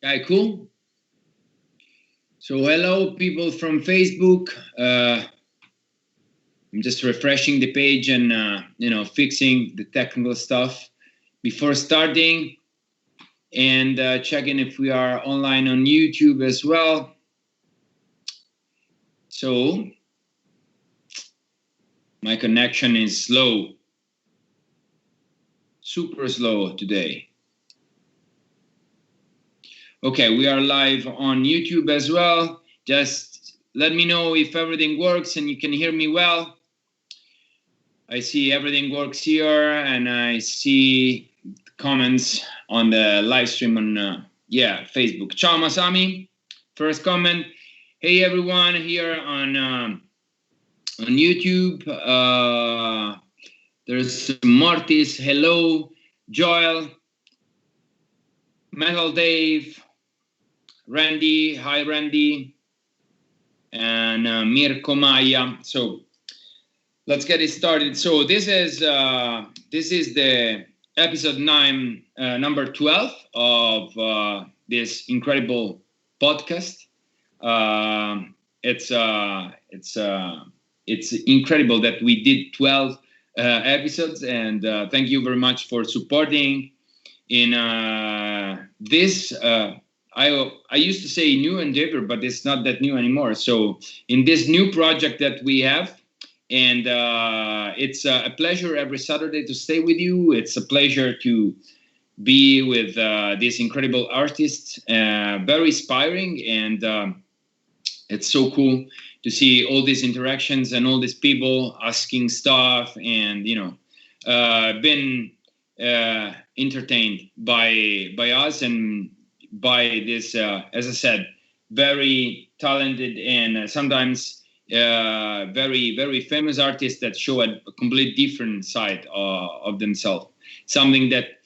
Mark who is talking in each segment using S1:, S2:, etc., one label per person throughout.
S1: Okay, cool. So hello, people from Facebook. I'm just refreshing the page and fixing the technical stuff before starting, and checking if we are online on YouTube as well. So my connection is slow, super slow today. Okay, we are live on YouTube as well. Just let me know if everything works and you can hear me well. I see everything works here, and I see comments on the live stream on Facebook. Ciao Masami. First comment. Hey everyone here on YouTube. There's Mortis. Hello, Joel, Metal Dave, Randy. Hi Randy, and Mirko Maya. So let's get it started. So this is the episode 9, number 12 of this incredible podcast. It's incredible that we did 12 episodes, and thank you very much for supporting in this. I used to say new endeavor, but it's not that new anymore. So in this new project that we have. And it's a pleasure every Saturday to stay with you. It's a pleasure to be with these incredible artists, very inspiring. And it's so cool to see all these interactions and all these people asking stuff and, been entertained by us and by this, as I said, very talented and sometimes very, very famous artists that show a complete different side of themselves. Something that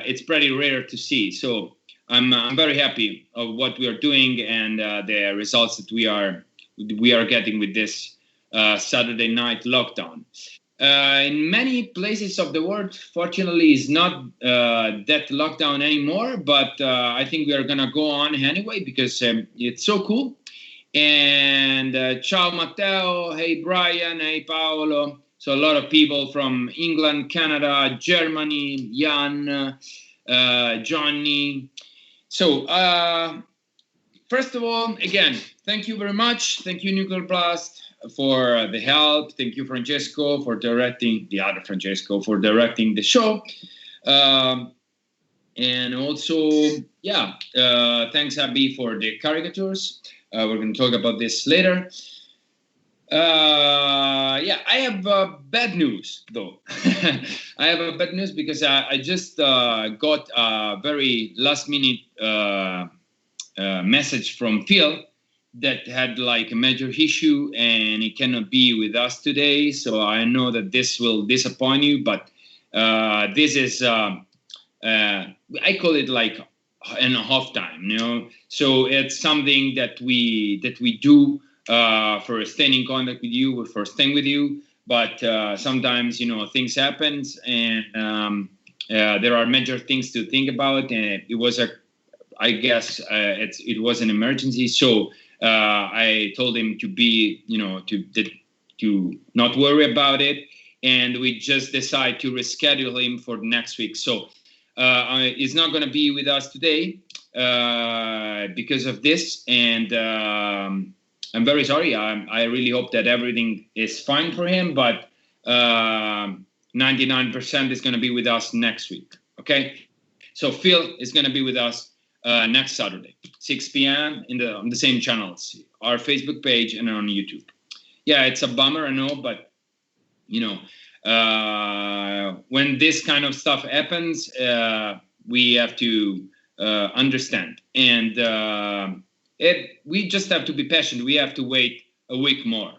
S1: it's pretty rare to see. So I'm very happy of what we are doing and the results that we are getting with this Saturday night lockdown. In many places of the world, fortunately, is not that lockdown anymore. But I think we are gonna go on anyway because it's so cool. And ciao Matteo, hey Brian, hey Paolo. So a lot of people from England, Canada, Germany, Jan, Johnny. So first of all, again, thank you very much. Thank you, Nuclear Blast, for the help. Thank you, Francesco, for directing the other Francesco for directing the show. And also, thanks Abby for the caricatures. We're going to talk about this later. I have bad news, though. I have bad news because I just got a very last-minute message from Phil that had like a major issue and he cannot be with us today. So I know that this will disappoint you, but this is, I call it like an off time, so it's something that we do for staying in contact with you, for staying with you, but sometimes things happen and there are major things to think about, and it was it was an emergency, so I told him to be to not worry about it, and we just decided to reschedule him for next week. So he's not going to be with us today because of this, and I'm very sorry. I really hope that everything is fine for him, but 99% is going to be with us next week. Okay, so Phil is going to be with us next Saturday, 6 p.m. on the same channels, our Facebook page and on YouTube. Yeah, it's a bummer, I know, but when this kind of stuff happens, we have to understand, and we just have to be patient. We have to wait a week more.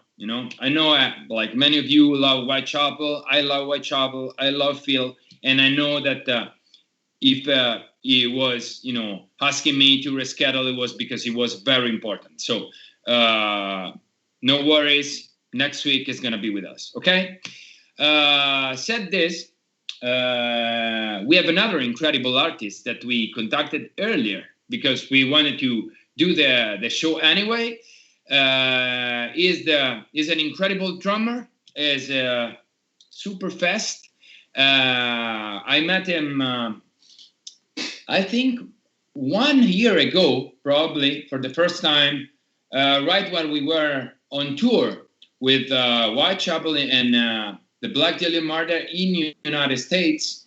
S1: I know, like many of you love Whitechapel. I love Whitechapel. I love Phil, and I know that if he was, asking me to reschedule, it was because it was very important. So no worries. Next week is gonna be with us. Okay. Said this, we have another incredible artist that we contacted earlier because we wanted to do the show anyway. Is an incredible drummer, is super fast. I met him, I think 1 year ago, probably for the first time, right when we were on tour with Whitechapel and the Black Dahlia Murder in the United States.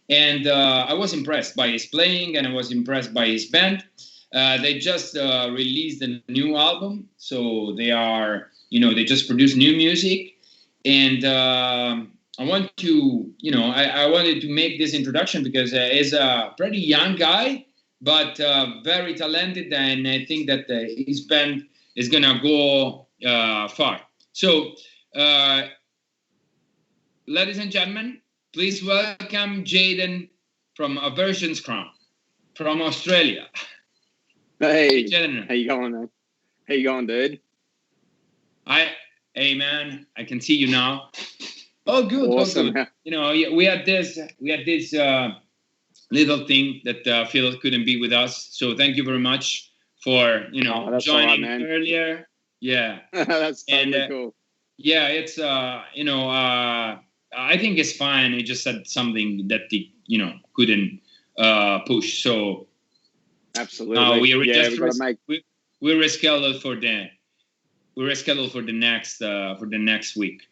S1: And I was impressed by his playing, and I was impressed by his band. They just released a new album, so they are, they just produce new music. And I want to, I wanted to make this introduction because he's a pretty young guy, but very talented, and I think that his band is gonna go far. So, ladies and gentlemen, please welcome Jayden from Aversions from Australia.
S2: Hey, Jayden. How you going, man? How you going, dude?
S1: Hey, man, I can see you now. Oh, good.
S2: Awesome.
S1: Oh, good. We had this little thing that Phil couldn't be with us. So thank you very much for joining earlier. Yeah,
S2: that's totally cool.
S1: Yeah, it's I think it's fine. He just said something that he couldn't push. So
S2: absolutely.
S1: We rescheduled for the next week.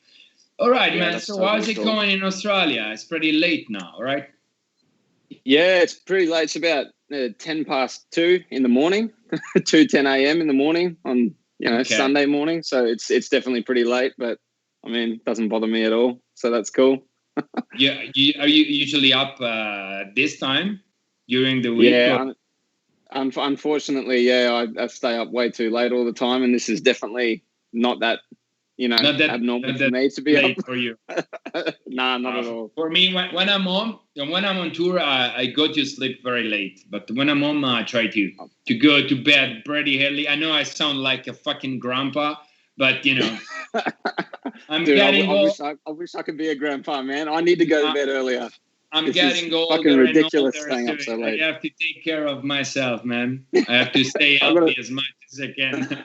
S1: All right, man. So totally how's it going in Australia? It's pretty late now, right?
S2: Yeah, it's pretty late. It's about 2:10 in the morning, 2:10 a.m. in the morning on Sunday morning. So it's definitely pretty late, but I mean, it doesn't bother me at all. So that's cool.
S1: Yeah, are you usually up this time during the week?
S2: Yeah, unfortunately, yeah, I stay up way too late all the time, and this is definitely not that. Not that abnormal for me to be
S1: late
S2: up.
S1: For you.
S2: Nah, not at all.
S1: For me, when I'm home, when I'm on tour, I go to sleep very late. But when I'm home, I try to go to bed pretty early. I know I sound like a fucking grandpa, but I'm getting old.
S2: I wish I could be a grandpa, man. I need to go to bed earlier.
S1: I'm getting older.
S2: Fucking ridiculous
S1: and
S2: staying up so late.
S1: I have to take care of myself, man. I have to stay healthy as much as I can.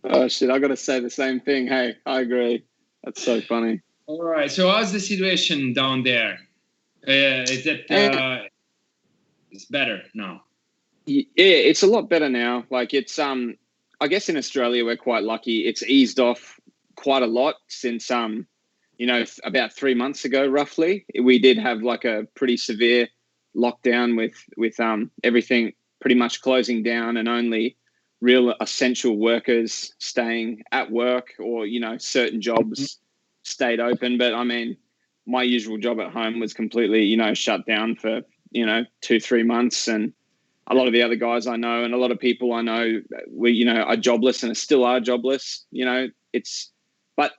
S2: Oh shit! I got to say the same thing. Hey, I agree. That's so funny.
S1: All right. So how's the situation down there? Is it it's better now?
S2: Yeah, it's a lot better now. Like it's I guess in Australia we're quite lucky. It's eased off quite a lot since about 3 months ago roughly. We did have like a pretty severe lockdown with everything pretty much closing down and only real essential workers staying at work, or certain jobs stayed open. But I mean, my usual job at home was completely shut down for 2-3 months, and a lot of the other guys I know and a lot of people I know are jobless and still are jobless. But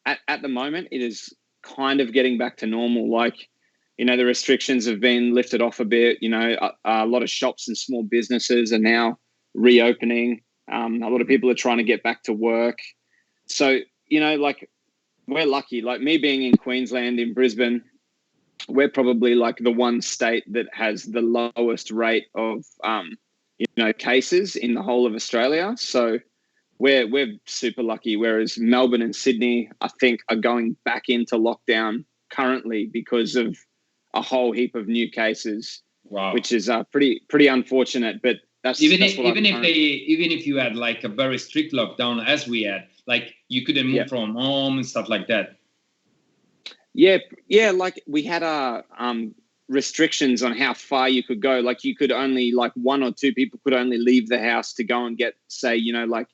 S2: at the moment it is kind of getting back to normal. Like the restrictions have been lifted off a bit. A lot of shops and small businesses are now reopening. A lot of people are trying to get back to work. So, like we're lucky. Like me being in Queensland, in Brisbane, we're probably like the one state that has the lowest rate of, cases in the whole of Australia. So we're super lucky. Whereas Melbourne and Sydney, I think, are going back into lockdown currently because of a whole heap of new cases.
S1: Wow.
S2: Which is pretty unfortunate. But even
S1: if you had like a very strict lockdown as we had, like you couldn't move from home and stuff like that.
S2: Yeah, like we had restrictions on how far you could go. Like you could only, like 1 or 2 people could only leave the house to go and get, say, like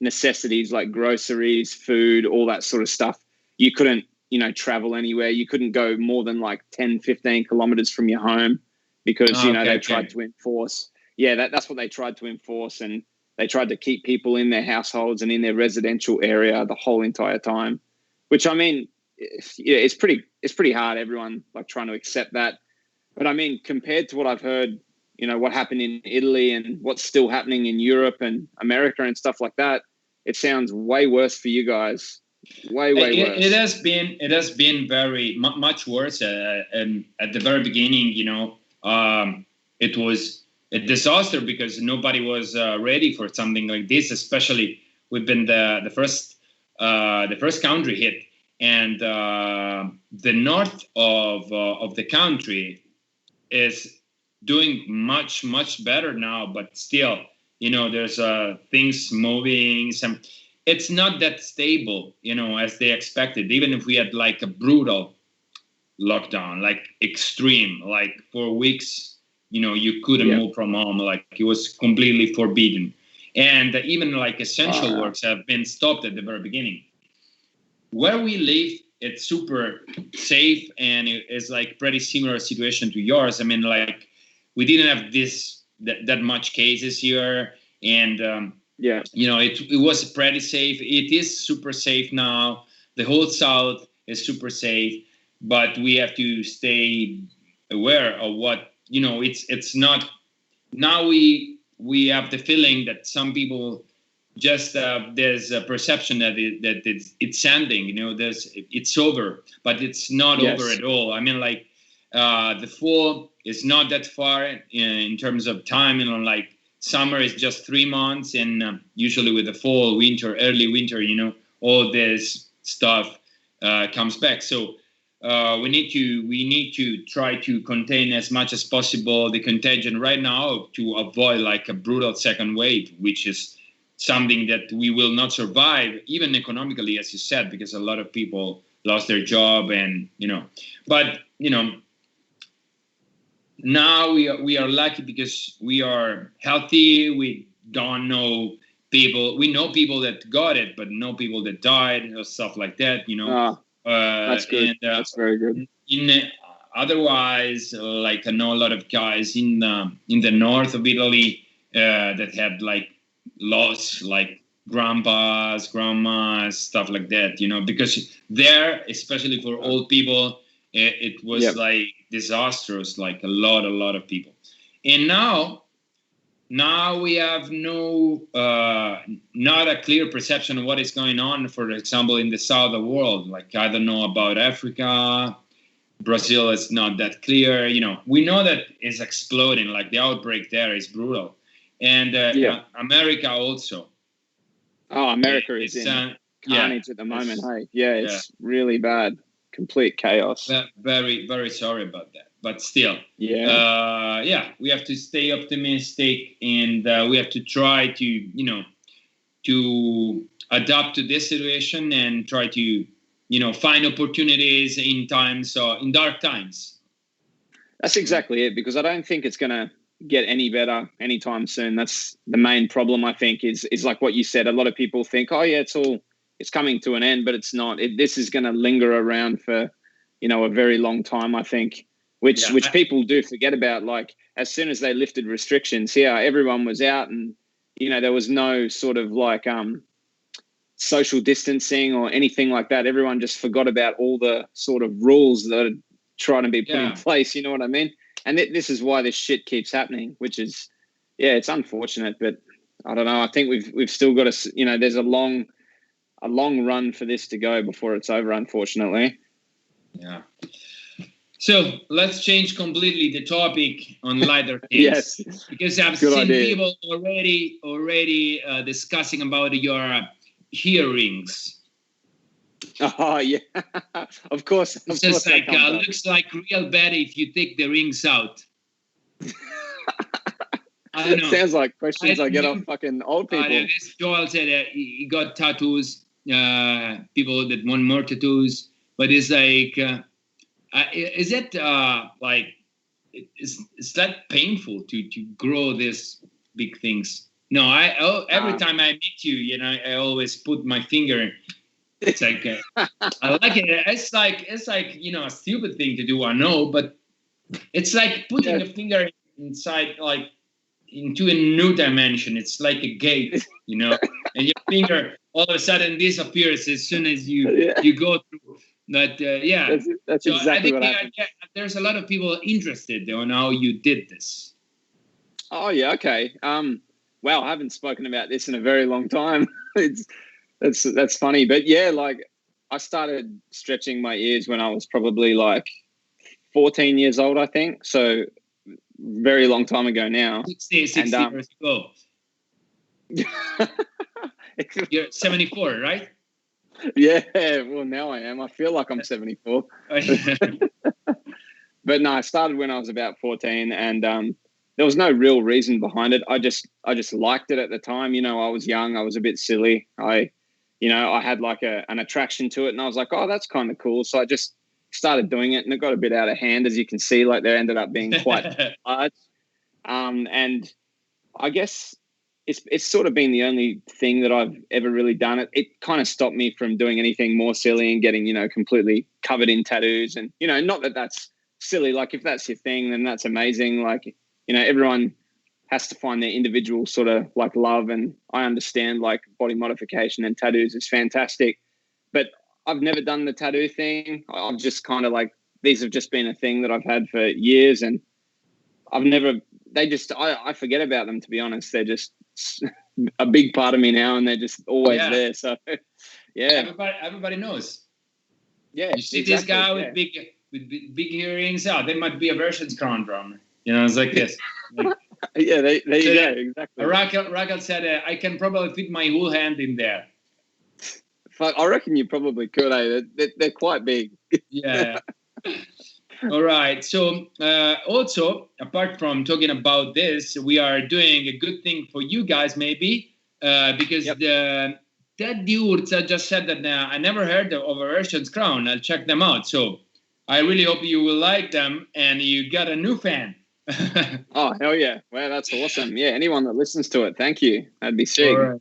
S2: necessities like groceries, food, all that sort of stuff. You couldn't, travel anywhere. You couldn't go more than like 10, 15 kilometers from your home because, they tried to enforce. Yeah, that's what they tried to enforce, and they tried to keep people in their households and in their residential area the whole entire time, which I mean, it's pretty hard. Everyone like trying to accept that, but I mean, compared to what I've heard, what happened in Italy and what's still happening in Europe and America and stuff like that, it sounds way worse for you guys. Way worse.
S1: It has been very much worse. And at the very beginning, it was a disaster because nobody was ready for something like this. Especially we've been the first country hit, and the north of the country is doing much better now, but still, there's things moving. It's not that stable, as they expected. Even if we had like a brutal lockdown, like extreme, like for weeks, you couldn't move from home, like it was completely forbidden, and even like essential works have been stopped at the very beginning. Where we live, it's super safe, and it's like pretty similar situation to yours. I mean, like we didn't have that much cases here, and it was pretty safe. It is super safe now. The whole South is super safe, but we have to stay aware of what it's not. Now we have the feeling that some people just there's a perception that it's ending. It's over, but it's not over at all. I mean, like the fall is not that far in terms of time. Like summer is just 3 months, and usually with the fall, winter, early winter, all this stuff comes back. So we need to try to contain as much as possible the contagion right now to avoid like a brutal second wave, which is something that we will not survive, even economically, as you said, because a lot of people lost their job, and but now we are lucky because we are healthy. We don't know people. We know people that got it, but no people that died or stuff like that.
S2: That's good. And, that's very good.
S1: Otherwise, like I know a lot of guys in the north of Italy that had like lost like grandpas, grandmas, stuff like that. Because there, especially for old people, it was like disastrous. Like a lot of people, and now we have not a clear perception of what is going on, for example, in the south of the world. Like, I don't know about Africa. Brazil is not that clear. We know that it's exploding. Like the outbreak there is brutal. And America also.
S2: Oh, America is in carnage at the moment. It's really bad. Complete chaos.
S1: Very, very sorry about that. But still, we have to stay optimistic, and we have to try to, to adapt to this situation and try to, find opportunities in dark times.
S2: That's exactly it, because I don't think it's going to get any better anytime soon. That's the main problem, I think, is like what you said. A lot of people think, it's coming to an end, but it's not. This is going to linger around for, a very long time, I think. Which people do forget about. Like, as soon as they lifted restrictions, everyone was out, and there was no sort of like social distancing or anything like that. Everyone just forgot about all the sort of rules that are trying to be put in place. You know what I mean? And this is why this shit keeps happening, which is, it's unfortunate. But I don't know. I think we've still got to, there's a long run for this to go before it's over, unfortunately.
S1: Yeah. So let's change completely the topic on lighter things.
S2: Yes.
S1: Because I've seen people already discussing about your earrings.
S2: Oh yeah, of course.
S1: It's just like looks like real bad if you take the rings out. I don't know.
S2: Sounds like questions I get off fucking old people.
S1: This Joel said he got tattoos. People that want more tattoos, but it's like, is it like, is that painful to grow these big things? No, every time I meet you, I always put my finger. It's like I like it. It's like a stupid thing to do. I know, but it's like putting a finger inside, like into a new dimension. It's like a gate, and your finger all of a sudden disappears as soon as you go through. But
S2: that's so exactly what happened.
S1: There's a lot of people interested on how you did this.
S2: Oh yeah, okay. Wow, I haven't spoken about this in a very long time. That's funny, but like I started stretching my ears when I was probably like 14 years old, I think. So very long time ago now.
S1: 60 years ago. You're 74, right?
S2: Yeah, well, now I am. I feel like I'm 74. But no, I started when I was about 14, and there was no real reason behind it. I just liked it at the time. You know, I was young. I was a bit silly. I had like an attraction to it, and I was like, oh, that's kind of cool. So I just started doing it, and it got a bit out of hand, as you can see. Like, they ended up being quite large. And I guess it's sort of been the only thing that I've ever really done. It kind of stopped me from doing anything more silly and getting, completely covered in tattoos. And, not that that's silly. Like, if that's your thing, then that's amazing. Like, everyone has to find their individual sort of like love. And I understand like body modification and tattoos is fantastic, but I've never done the tattoo thing. I've just kind of like, these have just been a thing that I've had for years, and I forget about them, to be honest. They're just a big part of me now, and they're just always there. So yeah.
S1: Everybody knows.
S2: Yeah.
S1: You see this guy with big earrings. Oh, they might be a Aversions crown drummer. It's like this.
S2: Yeah, there you go. Exactly.
S1: Raquel said, I can probably fit my whole hand in there.
S2: I reckon you probably could. They're quite big.
S1: Yeah. All right. So also, apart from talking about this, we are doing a good thing for you guys, maybe, because that dude just said that I never heard of Aversions Crown. I'll check them out. So I really hope you will like them, and you got a new fan.
S2: Oh, hell yeah. Wow, that's awesome. Yeah, anyone that listens to it, thank you. That'd be sick.
S1: All right.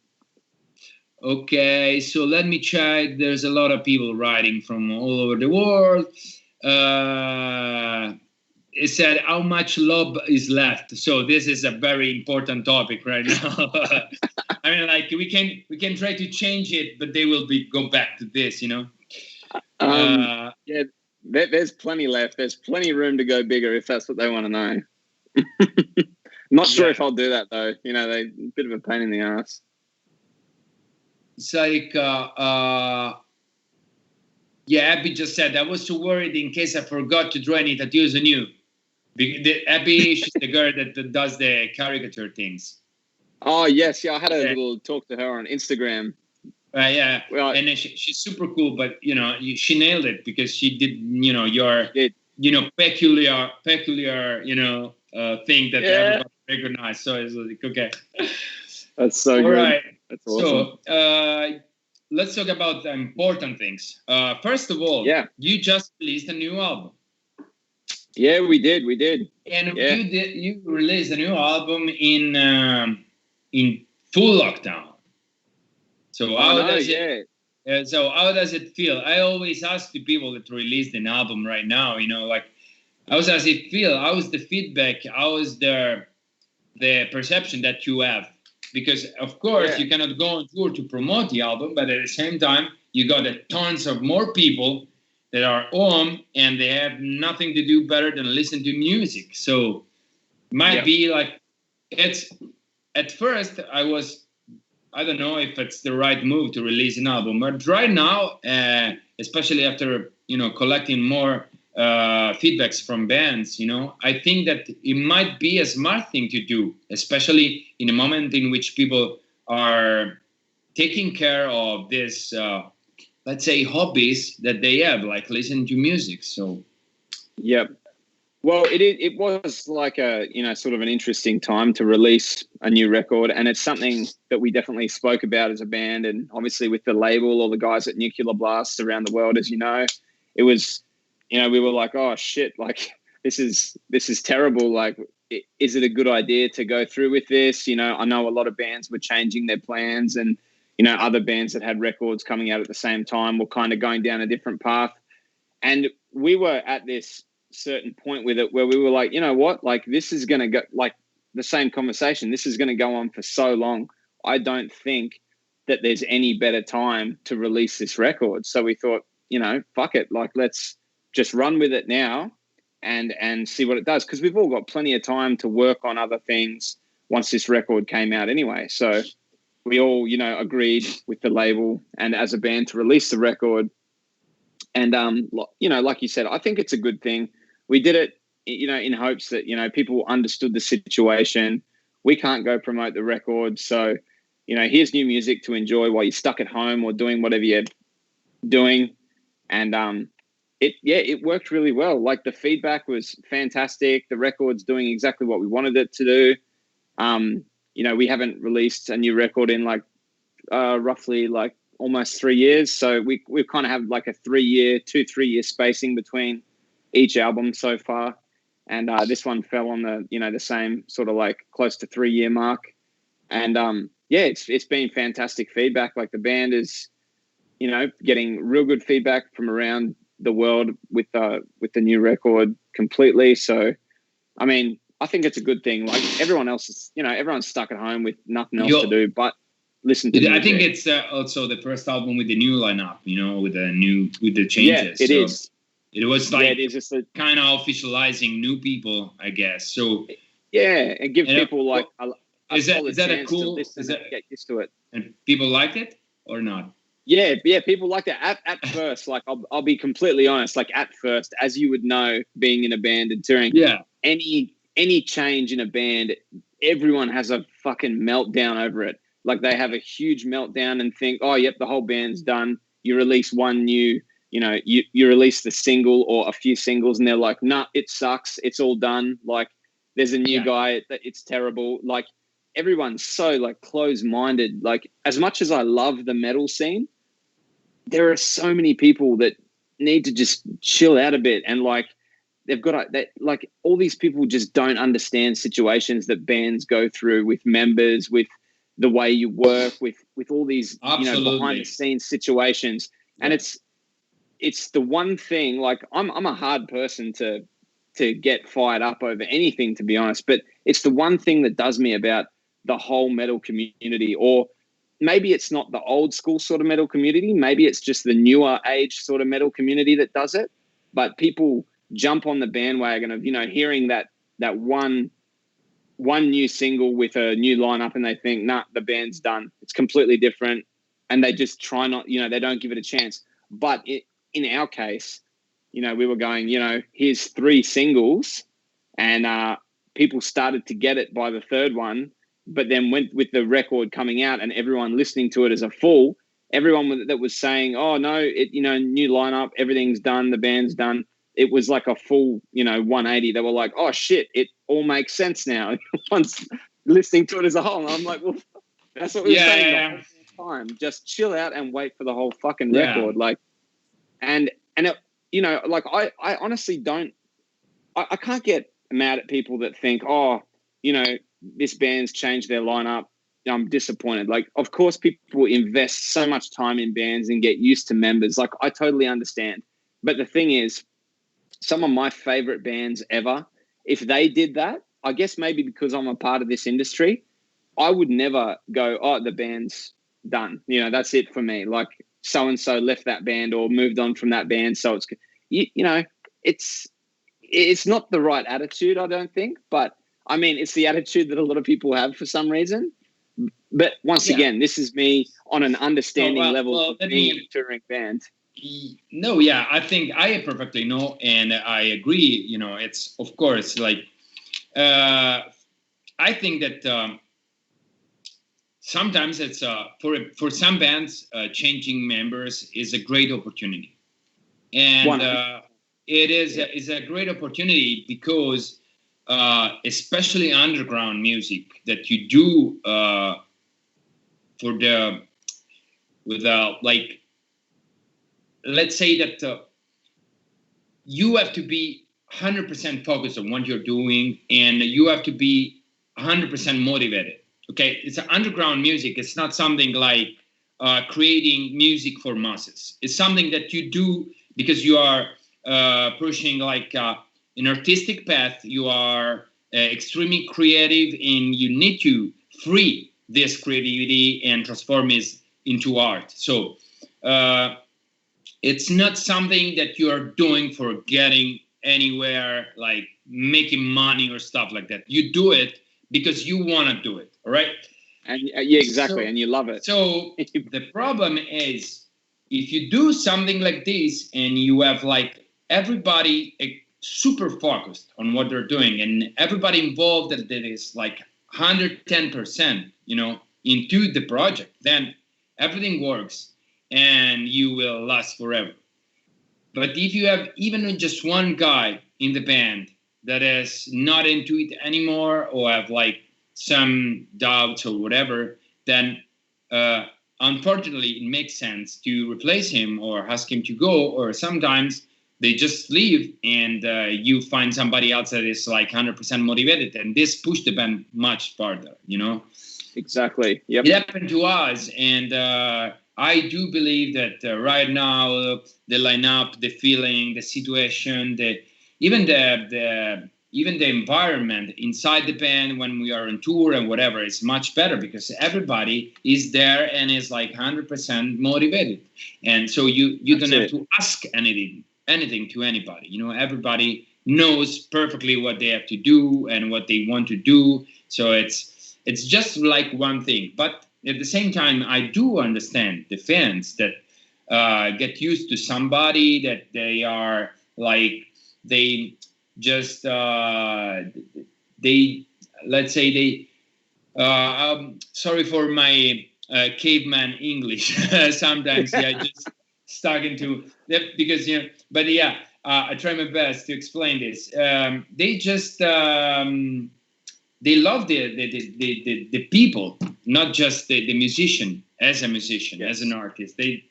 S1: Okay, so let me check. There's a lot of people writing from all over the world. It said, how much love is left? So this is a very important topic right now. I mean, like, we can try to change it, but they will go back to this,
S2: Yeah, there's plenty left. There's plenty of room to go bigger if that's what they want to know. Not sure if I'll do that though. They're a bit of a pain in the ass.
S1: It's like, Abby just said, I was too worried in case I forgot to draw any tattoos on you. Abby, she's the girl that does the caricature things.
S2: Oh, yes. Yeah, I had a little talk to her on Instagram.
S1: Yeah, well, and she's super cool, but, she nailed it because she did, your, peculiar, thing that everybody recognized. So it's like, okay.
S2: That's so good.
S1: All right.
S2: That's awesome.
S1: So let's talk about the important things. First of all, you just released a new album.
S2: Yeah, we did.
S1: And you released a new album in full lockdown. So how does it feel? I always ask the people that released an album right now, like, how does it feel? How is the feedback? How is the perception that you have? Because, of course, you cannot go on tour to promote the album, but at the same time, you got tons of more people that are home and they have nothing to do better than listen to music. So might be like, it's at first I don't know if it's the right move to release an album, but right now, especially after, collecting more feedbacks from bands, I think that it might be a smart thing to do, especially in a moment in which people are taking care of this, let's say, hobbies that they have, like listening to music. So,
S2: yep. Well, it was like a, sort of an interesting time to release a new record, and it's something that we definitely spoke about as a band, and obviously with the label, all the guys at Nuclear Blast around the world, as you know, it was, we were like, oh shit, like this is terrible. Like, is it a good idea to go through with this? I know a lot of bands were changing their plans, and, other bands that had records coming out at the same time were kind of going down a different path. And we were at this certain point with it where we were like, you know what, like, this is going to go, like the same conversation, this is going to go on for so long. I don't think that there's any better time to release this record. So we thought, fuck it, like, let's just run with it now and see what it does, because we've all got plenty of time to work on other things once this record came out anyway. So we all, agreed with the label and as a band to release the record. And, like you said, I think it's a good thing. We did it in hopes that, people understood the situation. We can't go promote the record. So, here's new music to enjoy while you're stuck at home or doing whatever you're doing. And it worked really well. Like, the feedback was fantastic. The record's doing exactly what we wanted it to do. We haven't released a new record in roughly almost 3 years. So we kind of have like a 3 year spacing between each album so far. And this one fell on the same sort of close to 3 year mark. And it's been fantastic feedback. Like, the band is, getting real good feedback from around the world with the new record completely. So, I mean, I think it's a good thing. Like, everyone else is, everyone's stuck at home with nothing else to do but listen to music.
S1: I think it's also the first album with the new lineup, with the changes.
S2: Yeah, it is.
S1: It was
S2: it is just
S1: kind of officializing new people, I guess. So
S2: yeah, and give people
S1: is that a cool?
S2: Get used to it.
S1: And people liked it or not?
S2: Yeah, people liked it at first. Like, I'll be completely honest. Like, at first, as you would know, being in a band and touring, any change in a band, everyone has a fucking meltdown over it. Like, they have a huge meltdown and think, oh, yep, the whole band's done. You release one new, you release the single or a few singles, and they're like, nah, it sucks. It's all done. Like, there's a new guy. It's terrible. Like, everyone's so closed-minded. Like, as much as I love the metal scene, there are so many people that need to just chill out a bit. And they've got all these people just don't understand situations that bands go through with members, with the way you work, with all these behind the scenes situations. And it's the one thing, I'm a hard person to get fired up over anything, to be honest, but it's the one thing that does me about the whole metal community. Or maybe it's not the old school sort of metal community, maybe it's just the newer age sort of metal community that does it. But people jump on the bandwagon of hearing that one new single with a new lineup, and they think, nah, the band's done, it's completely different, and they just try not, they don't give it a chance. But in our case, we were going, here's 3 singles, and people started to get it by the third one. But then went with the record coming out and everyone listening to it as a full, everyone that was saying, oh no, new lineup, everything's done, the band's done. It was like a full, 180. They were like, oh shit, it all makes sense now. Once listening to it as a whole, and I'm like, well, that's what we were saying the whole time. Just chill out and wait for the whole fucking record. And it, I honestly don't, I can't get mad at people that think, oh, this band's changed their lineup, I'm disappointed. Of course, people invest so much time in bands and get used to members. I totally understand. But the thing is, some of my favorite bands ever, if they did that, I guess maybe because I'm a part of this industry, I would never go, oh, the band's done. That's it for me. So-and-so left that band or moved on from that band. So it's not the right attitude, I don't think. But I mean, it's the attitude that a lot of people have for some reason. But once again, this is me on an understanding level of being a touring band.
S1: No, yeah, I think I perfectly know, and I agree. It's, of course, I think that sometimes it's for some bands, changing members is a great opportunity, and it is a great opportunity because. Especially underground music that you do let's say that you have to be 100% focused on what you're doing, and you have to be 100% motivated. Okay, it's underground music. It's not something like creating music for masses. It's something that you do because you are pushing an artistic path. You are extremely creative, and you need to free this creativity and transform it into art. So it's not something that you are doing for getting anywhere, like making money or stuff like that. You do it because you want to do it, all right?
S2: And exactly, and you love it.
S1: So the problem is, if you do something like this and you have everybody super focused on what they're doing, and everybody involved that is like 110%, into the project, then everything works and you will last forever. But if you have even just one guy in the band that is not into it anymore, or have like some doubts or whatever, then unfortunately it makes sense to replace him or ask him to go, or sometimes they just leave and you find somebody else that is like 100% motivated, and this pushed the band much farther,
S2: Exactly. Yep.
S1: It happened to us, and I do believe that right now the lineup, the feeling, the situation, even the environment inside the band when we are on tour and whatever is much better, because everybody is there and is like 100% motivated, and so you don't have to ask anything to anybody. Everybody knows perfectly what they have to do and what they want to do. So it's just like one thing. But at the same time, I do understand the fans that get used to somebody that they are like, they just they let's say they sorry for my caveman English. Sometimes I just stuck into that because but yeah, I try my best to explain this. They just they love the people, not just the musician as a musician, yes, as an artist. They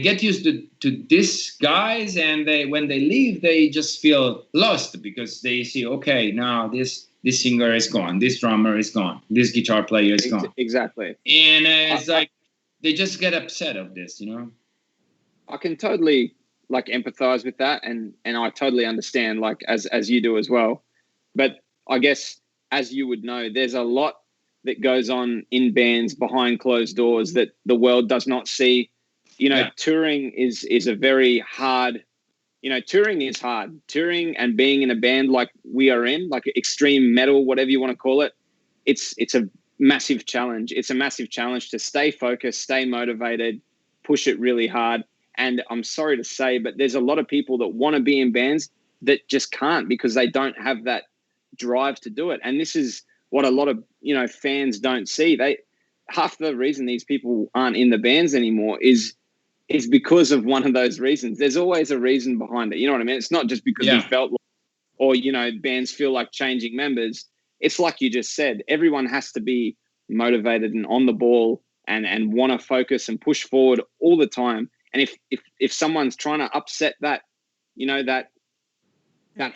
S1: get used to these guys, and when they leave, they just feel lost because they see, okay, now this singer is gone, this drummer is gone, this guitar player is gone.
S2: Exactly.
S1: And it's like they just get upset of this,
S2: I can totally like empathize with that, and I totally understand, like as you do as well. But I guess, as you would know, there's a lot that goes on in bands behind closed doors that the world does not see. Touring is a very hard, touring is hard. Touring and being in a band like we are in, like extreme metal, whatever you want to call it, it's a massive challenge. It's a massive challenge to stay focused, stay motivated, push it really hard. And I'm sorry to say, but there's a lot of people that want to be in bands that just can't because they don't have that drive to do it. And this is what a lot of fans don't see. Half the reason these people aren't in the bands anymore is because of one of those reasons. There's always a reason behind it. You know what I mean? It's not just because we felt like, or bands feel like changing members. It's like you just said, everyone has to be motivated and on the ball and want to focus and push forward all the time. And if someone's trying to upset that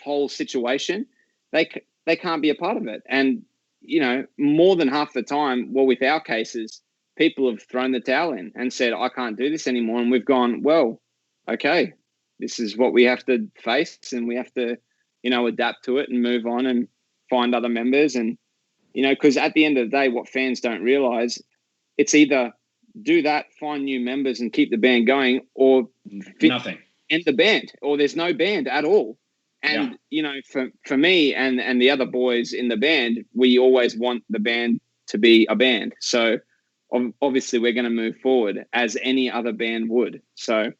S2: whole situation, they can't be a part of it. And more than half the time, well, with our cases, people have thrown the towel in and said, I can't do this anymore. And we've gone, well, okay, this is what we have to face, and we have to adapt to it and move on and find other members. And because at the end of the day, what fans don't realize, it's either do that, find new members and keep the band going, or
S1: nothing,
S2: end the band, or there's no band at all. And, for me and the other boys in the band, we always want the band to be a band. So obviously we're going to move forward as any other band would. So,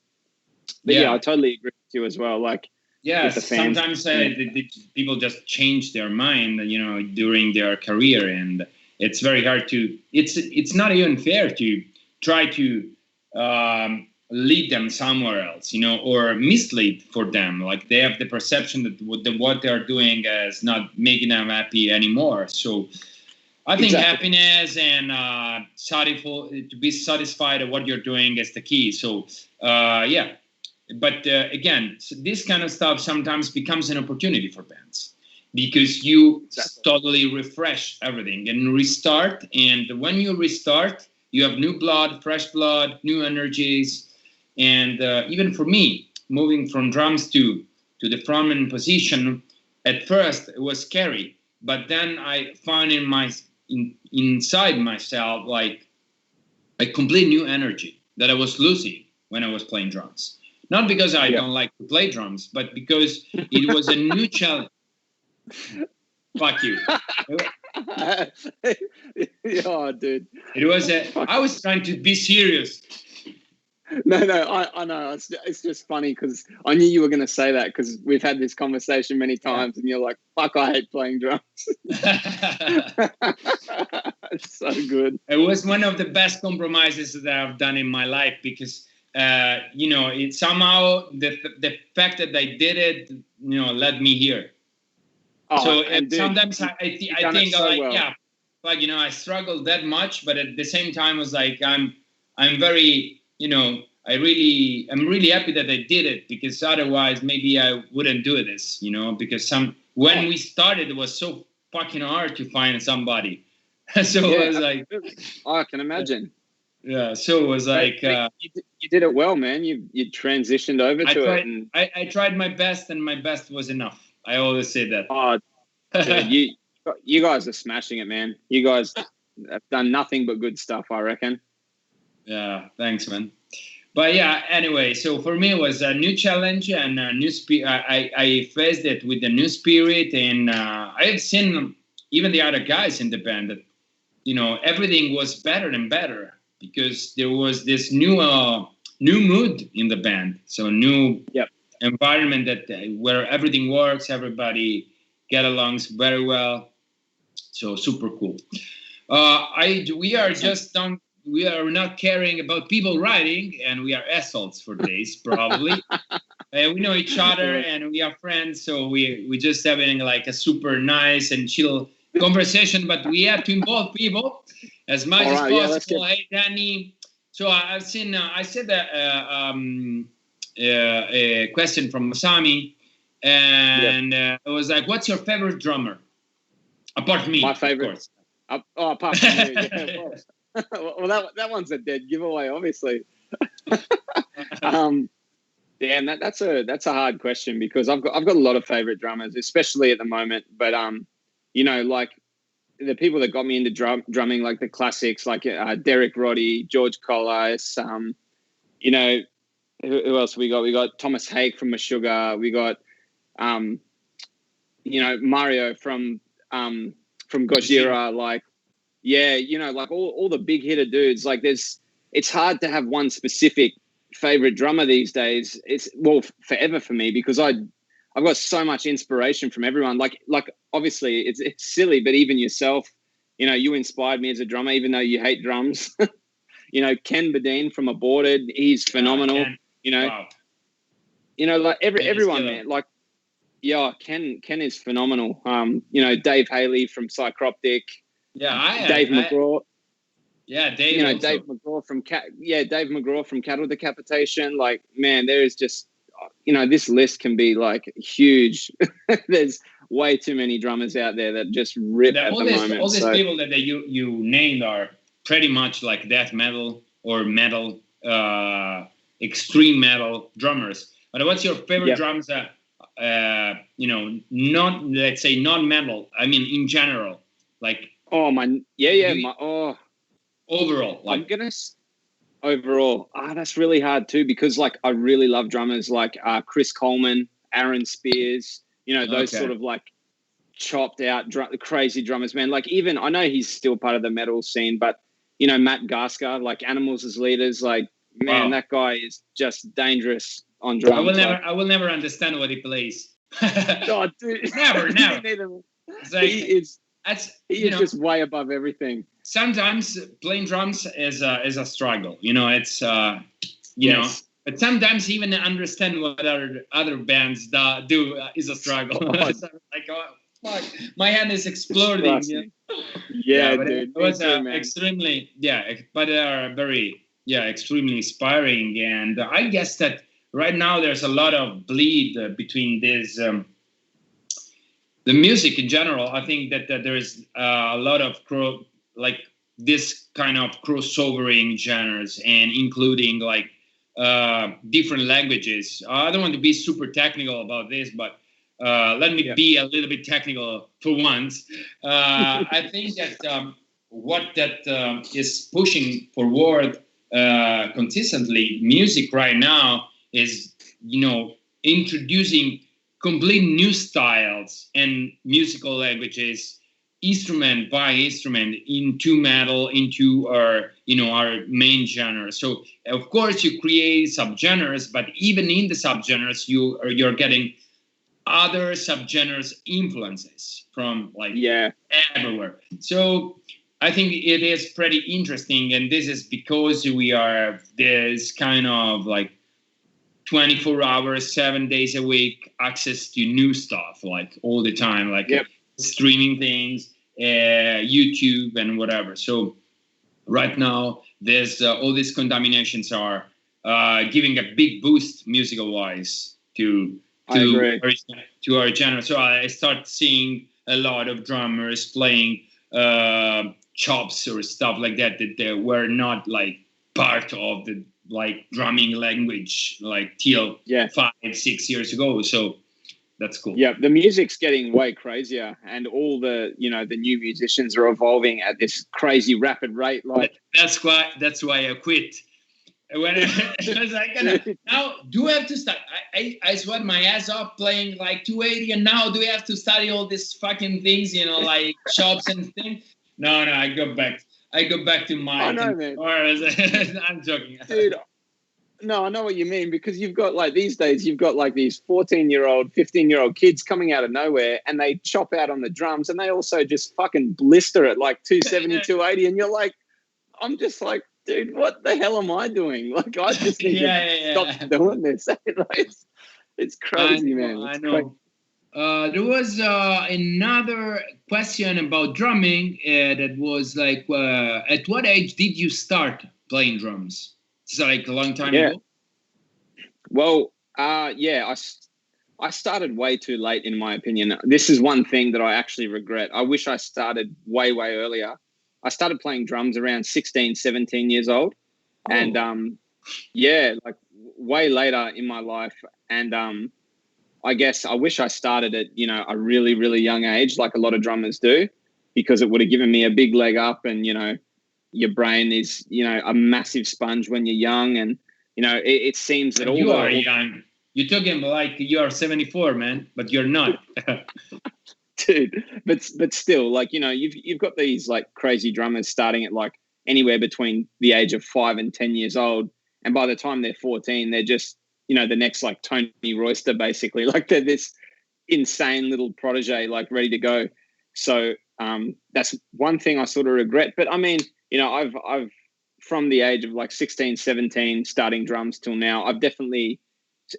S2: but I totally agree with you as well. Like,
S1: sometimes the people just change their mind, during their career, and it's very hard to, it's not even fair to try to, lead them somewhere else, or mislead for them. Like they have the perception that what they're doing is not making them happy anymore. So I think happiness and to be satisfied at what you're doing is the key. So but again, this kind of stuff sometimes becomes an opportunity for bands, because you totally refresh everything and restart. And when you restart, you have new blood, fresh blood, new energies. And even for me, moving from drums to the frontman position, at first it was scary, but then I found inside myself like a complete new energy that I was losing when I was playing drums. Not because I don't like to play drums, but because it was a new challenge. Fuck you.
S2: Oh, dude.
S1: I was trying to be serious.
S2: No, I know. It's just funny because I knew you were going to say that because we've had this conversation many times, and you're like, "Fuck, I hate playing drums." It's so good.
S1: It was one of the best compromises that I've done in my life because, it somehow the fact that I did it, led me here.
S2: Oh,
S1: so
S2: and dude,
S1: sometimes I think
S2: so
S1: like,
S2: well.
S1: yeah, like, I struggled that much, but at the same time, I was like, I'm very, I'm really happy that I did it because otherwise maybe I wouldn't do this, because when we started, it was so fucking hard to find somebody. So it was like,
S2: I can imagine.
S1: Yeah. So it was like,
S2: you did it well, man. You transitioned over to it. And
S1: I tried my best, and my best was enough. I always say that.
S2: Oh, dude, you guys are smashing it, man. You guys have done nothing but good stuff, I reckon.
S1: Yeah, thanks, man. But yeah, anyway, so for me it was a new challenge and a new I faced it with the new spirit, and I have seen even the other guys in the band that, everything was better and better because there was this new mood in the band. So new environment where everything works, everybody get along very well. So super cool. We are not caring about people writing, and we are assholes for this, probably. We know each other, and we are friends, so we just having like a super nice and chill conversation, but we have to involve people as much as possible. Hey, Danny. So I've seen, I said a question from Masami, and it was like, what's your favorite drummer? Apart from me,
S2: my favorite.
S1: Of
S2: course. Apart from you, yeah. Well, that one's a dead giveaway, obviously. Damn, that's a hard question because I've got a lot of favorite drummers, especially at the moment. But like the people that got me into drumming, like the classics, like Derek Roddy, George Collis. Who else we got? We got Thomas Hake from Meshuggah. We got Mario from Gojira. Like, yeah, like all the big hitter dudes. Like, it's hard to have one specific favorite drummer these days. It's forever for me because I've got so much inspiration from everyone. Like obviously it's silly, but even yourself, you inspired me as a drummer, even though you hate drums. Ken Badine from Aborted, he's phenomenal.
S1: Wow.
S2: Like everyone, man. Like, yeah, Ken is phenomenal. Dave Haley from Psychroptic.
S1: Yeah,
S2: Dave McGraw.
S1: Yeah, Dave. Also.
S2: Dave McGraw from Dave McGraw from Cattle Decapitation. Like, man, there is just, this list can be like huge. There's way too many drummers out there that just rip at the moment.
S1: All these people that you named are pretty much like death metal or metal, extreme metal drummers. But what's your favorite drums that, not, let's say, non-metal? I mean, in general, like.
S2: Overall,
S1: like,
S2: I'm gonna overall. That's really hard too because like I really love drummers like Chris Coleman, Aaron Spears. Those sort of like chopped out crazy drummers, man. Like even I know he's still part of the metal scene, but Matt Gaska, like Animals as Leaders, like man, that guy is just dangerous on drums.
S1: I will never understand what he plays.
S2: Oh, dude.
S1: Never. It's like,
S2: he is just way above everything.
S1: Sometimes playing drums is a struggle. It's but sometimes even understand what other bands do is a struggle. Like, oh, fuck, my hand is exploding.
S2: Yeah,
S1: but
S2: dude.
S1: It was extremely, but they are very, extremely inspiring. And I guess that right now there's a lot of bleed between this. The music in general, I think that there is a lot of this kind of crossovering genres and including like different languages. I don't want to be super technical about this, but let me be a little bit technical for once. I think that what that is pushing forward consistently music right now is, introducing complete new styles and musical languages instrument by instrument into metal, into our our main genre. So of course you create subgenres, but even in the subgenres you're getting other subgenres influences from like everywhere. So I think it is pretty interesting, and this is because we are this kind of like 24 hours, 7 days a week access to new stuff like all the time, like streaming things, YouTube and whatever. So right now there's all these contaminations are giving a big boost musical wise to our genre. So I start seeing a lot of drummers playing chops or stuff like that they were not like part of the like drumming language like till 5-6 years ago. So that's cool.
S2: Yeah, the music's getting way crazier, and all the the new musicians are evolving at this crazy rapid rate. Like
S1: that's why I quit. When I was like, now do I have to start? I sweat my ass off playing like 280, and now do we have to study all these fucking things, like chops and things? No, I go back. To my.
S2: I know, man.
S1: I'm joking,
S2: dude. No, I know what you mean, because you've got like these days, you've got like these 14-year-old, 15-year-old kids coming out of nowhere, and they chop out on the drums, and they also just fucking blister at like 270, 280, and you're like, I'm just like, dude, what the hell am I doing? Like, I just need to stop doing this. It's crazy, man.
S1: I know. There was another question about drumming that was like, at what age did you start playing drums? It's like a long time ago?
S2: Well, I started way too late, in my opinion. This is one thing that I actually regret. I wish I started way, way earlier. I started playing drums around 16, 17 years old. Oh. And, like way later in my life. And I guess I wish I started at, a really, really young age, like a lot of drummers do, because it would have given me a big leg up. And, your brain is, a massive sponge when you're young. And, it seems that
S1: you are young. You're talking like you are 74, man, but you're not.
S2: Dude, but still, like, you've got these like crazy drummers starting at like anywhere between the age of 5 and 10 years old. And by the time they're 14, they're just, the next like Tony Royster, basically. Like they're this insane little protege, like ready to go. So that's one thing I sort of regret. But I mean, I've from the age of like 16, 17, starting drums till now, I've definitely,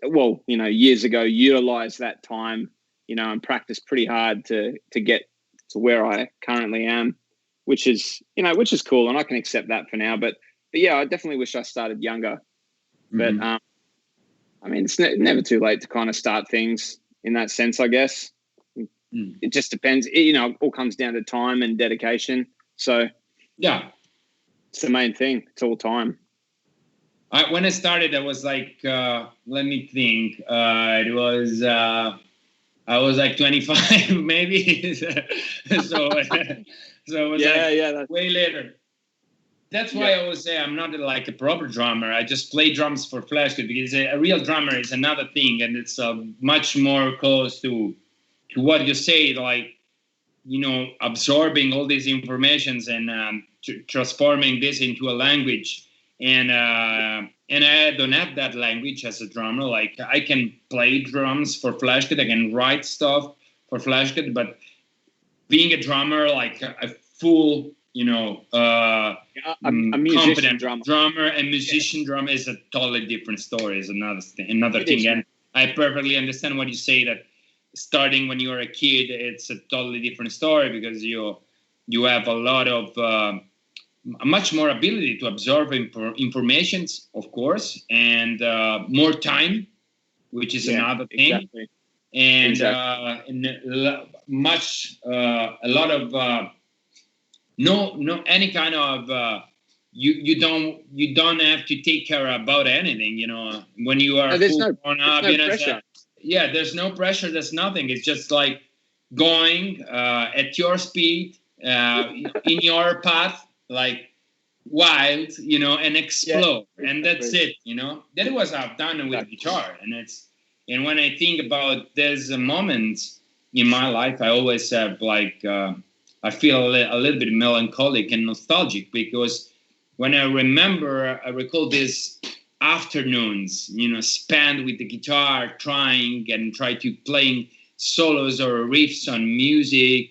S2: years ago, utilized that time, and practiced pretty hard to get to where I currently am, which is cool. And I can accept that for now. But yeah, I definitely wish I started younger. Mm-hmm. But I mean, it's never too late to kind of start things in that sense, I guess. It just depends. It all comes down to time and dedication. So
S1: yeah,
S2: it's the main thing. It's all time.
S1: When I started, I was like, let me think. I was like 25, maybe. so it was way later. That's why I always say I'm not like a proper drummer. I just play drums for FLESHGOD, because a real drummer is another thing, and it's much more close to what you say, like, absorbing all these informations and transforming this into a language. And I don't have that language as a drummer. Like, I can play drums for FLESHGOD, I can write stuff for FLESHGOD, but being a drummer, like a full,
S2: a musician
S1: drummer and musician drummer is a totally different story. Is another thing. And I perfectly understand what you say, that starting when you're a kid, it's a totally different story, because you have a lot of much more ability to absorb informations, of course, and more time, which is another thing. Exactly. And a lot of no any kind of you don't have to take care about anything, when you are grown up.
S2: Pressure.
S1: There's no pressure. There's nothing. It's just like going at your speed, in your path, like wild, and explode. And that's it. That is what I've done with guitar. And when I think about there's moments in my life, I always have like I feel a little bit melancholic and nostalgic, because when I recall these afternoons, spent with the guitar, try to playing solos or riffs on music,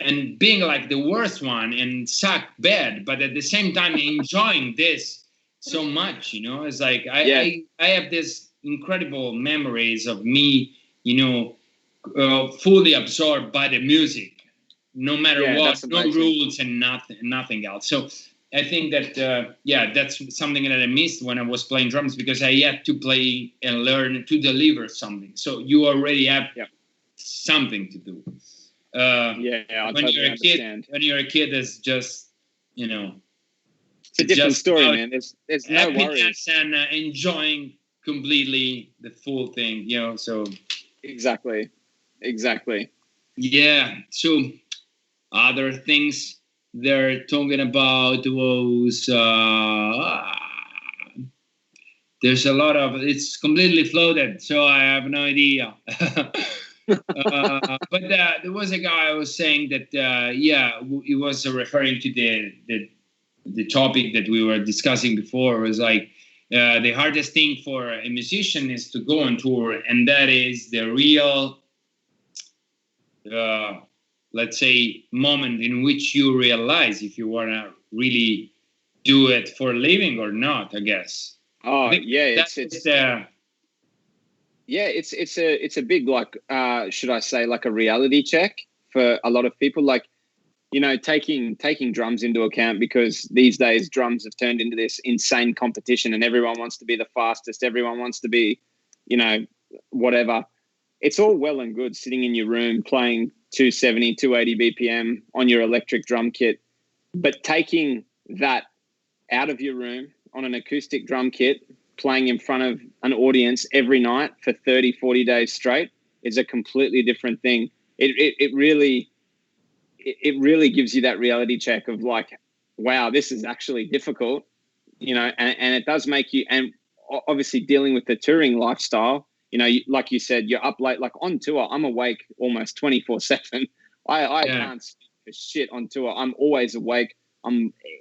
S1: and being like the worst one and suck bad, but at the same time enjoying this so much. It's like I have this incredible memories of me, fully absorbed by the music, no matter what, no rules and nothing else. So I think that that's something that I missed when I was playing drums, because I had to play and learn to deliver something. So you already have something to do. When you're a kid, it's just
S2: it's a different story, man. There's no worries
S1: and enjoying completely the full thing, So
S2: exactly.
S1: Yeah. So other things they're talking about was there's a lot of, it's completely floated, so I have no idea. But there was a guy who was saying that he was referring to the topic that we were discussing before. It was like the hardest thing for a musician is to go on tour, and that is the real let's say moment in which you realize if you want to really do it for a living or not, I guess.
S2: It's a big, like, should I say, like a reality check for a lot of people, like, taking drums into account, because these days drums have turned into this insane competition and everyone wants to be the fastest. Everyone wants to be, whatever. It's all well and good sitting in your room playing 270, 280 BPM on your electric drum kit, but taking that out of your room on an acoustic drum kit, playing in front of an audience every night for 30, 40 days straight is a completely different thing. It really gives you that reality check of like, wow, this is actually difficult, and it does make you, and obviously dealing with the touring lifestyle, like you said, you're up late, like on tour, I'm awake almost 24/7. I can't speak for shit on tour. I'm always awake.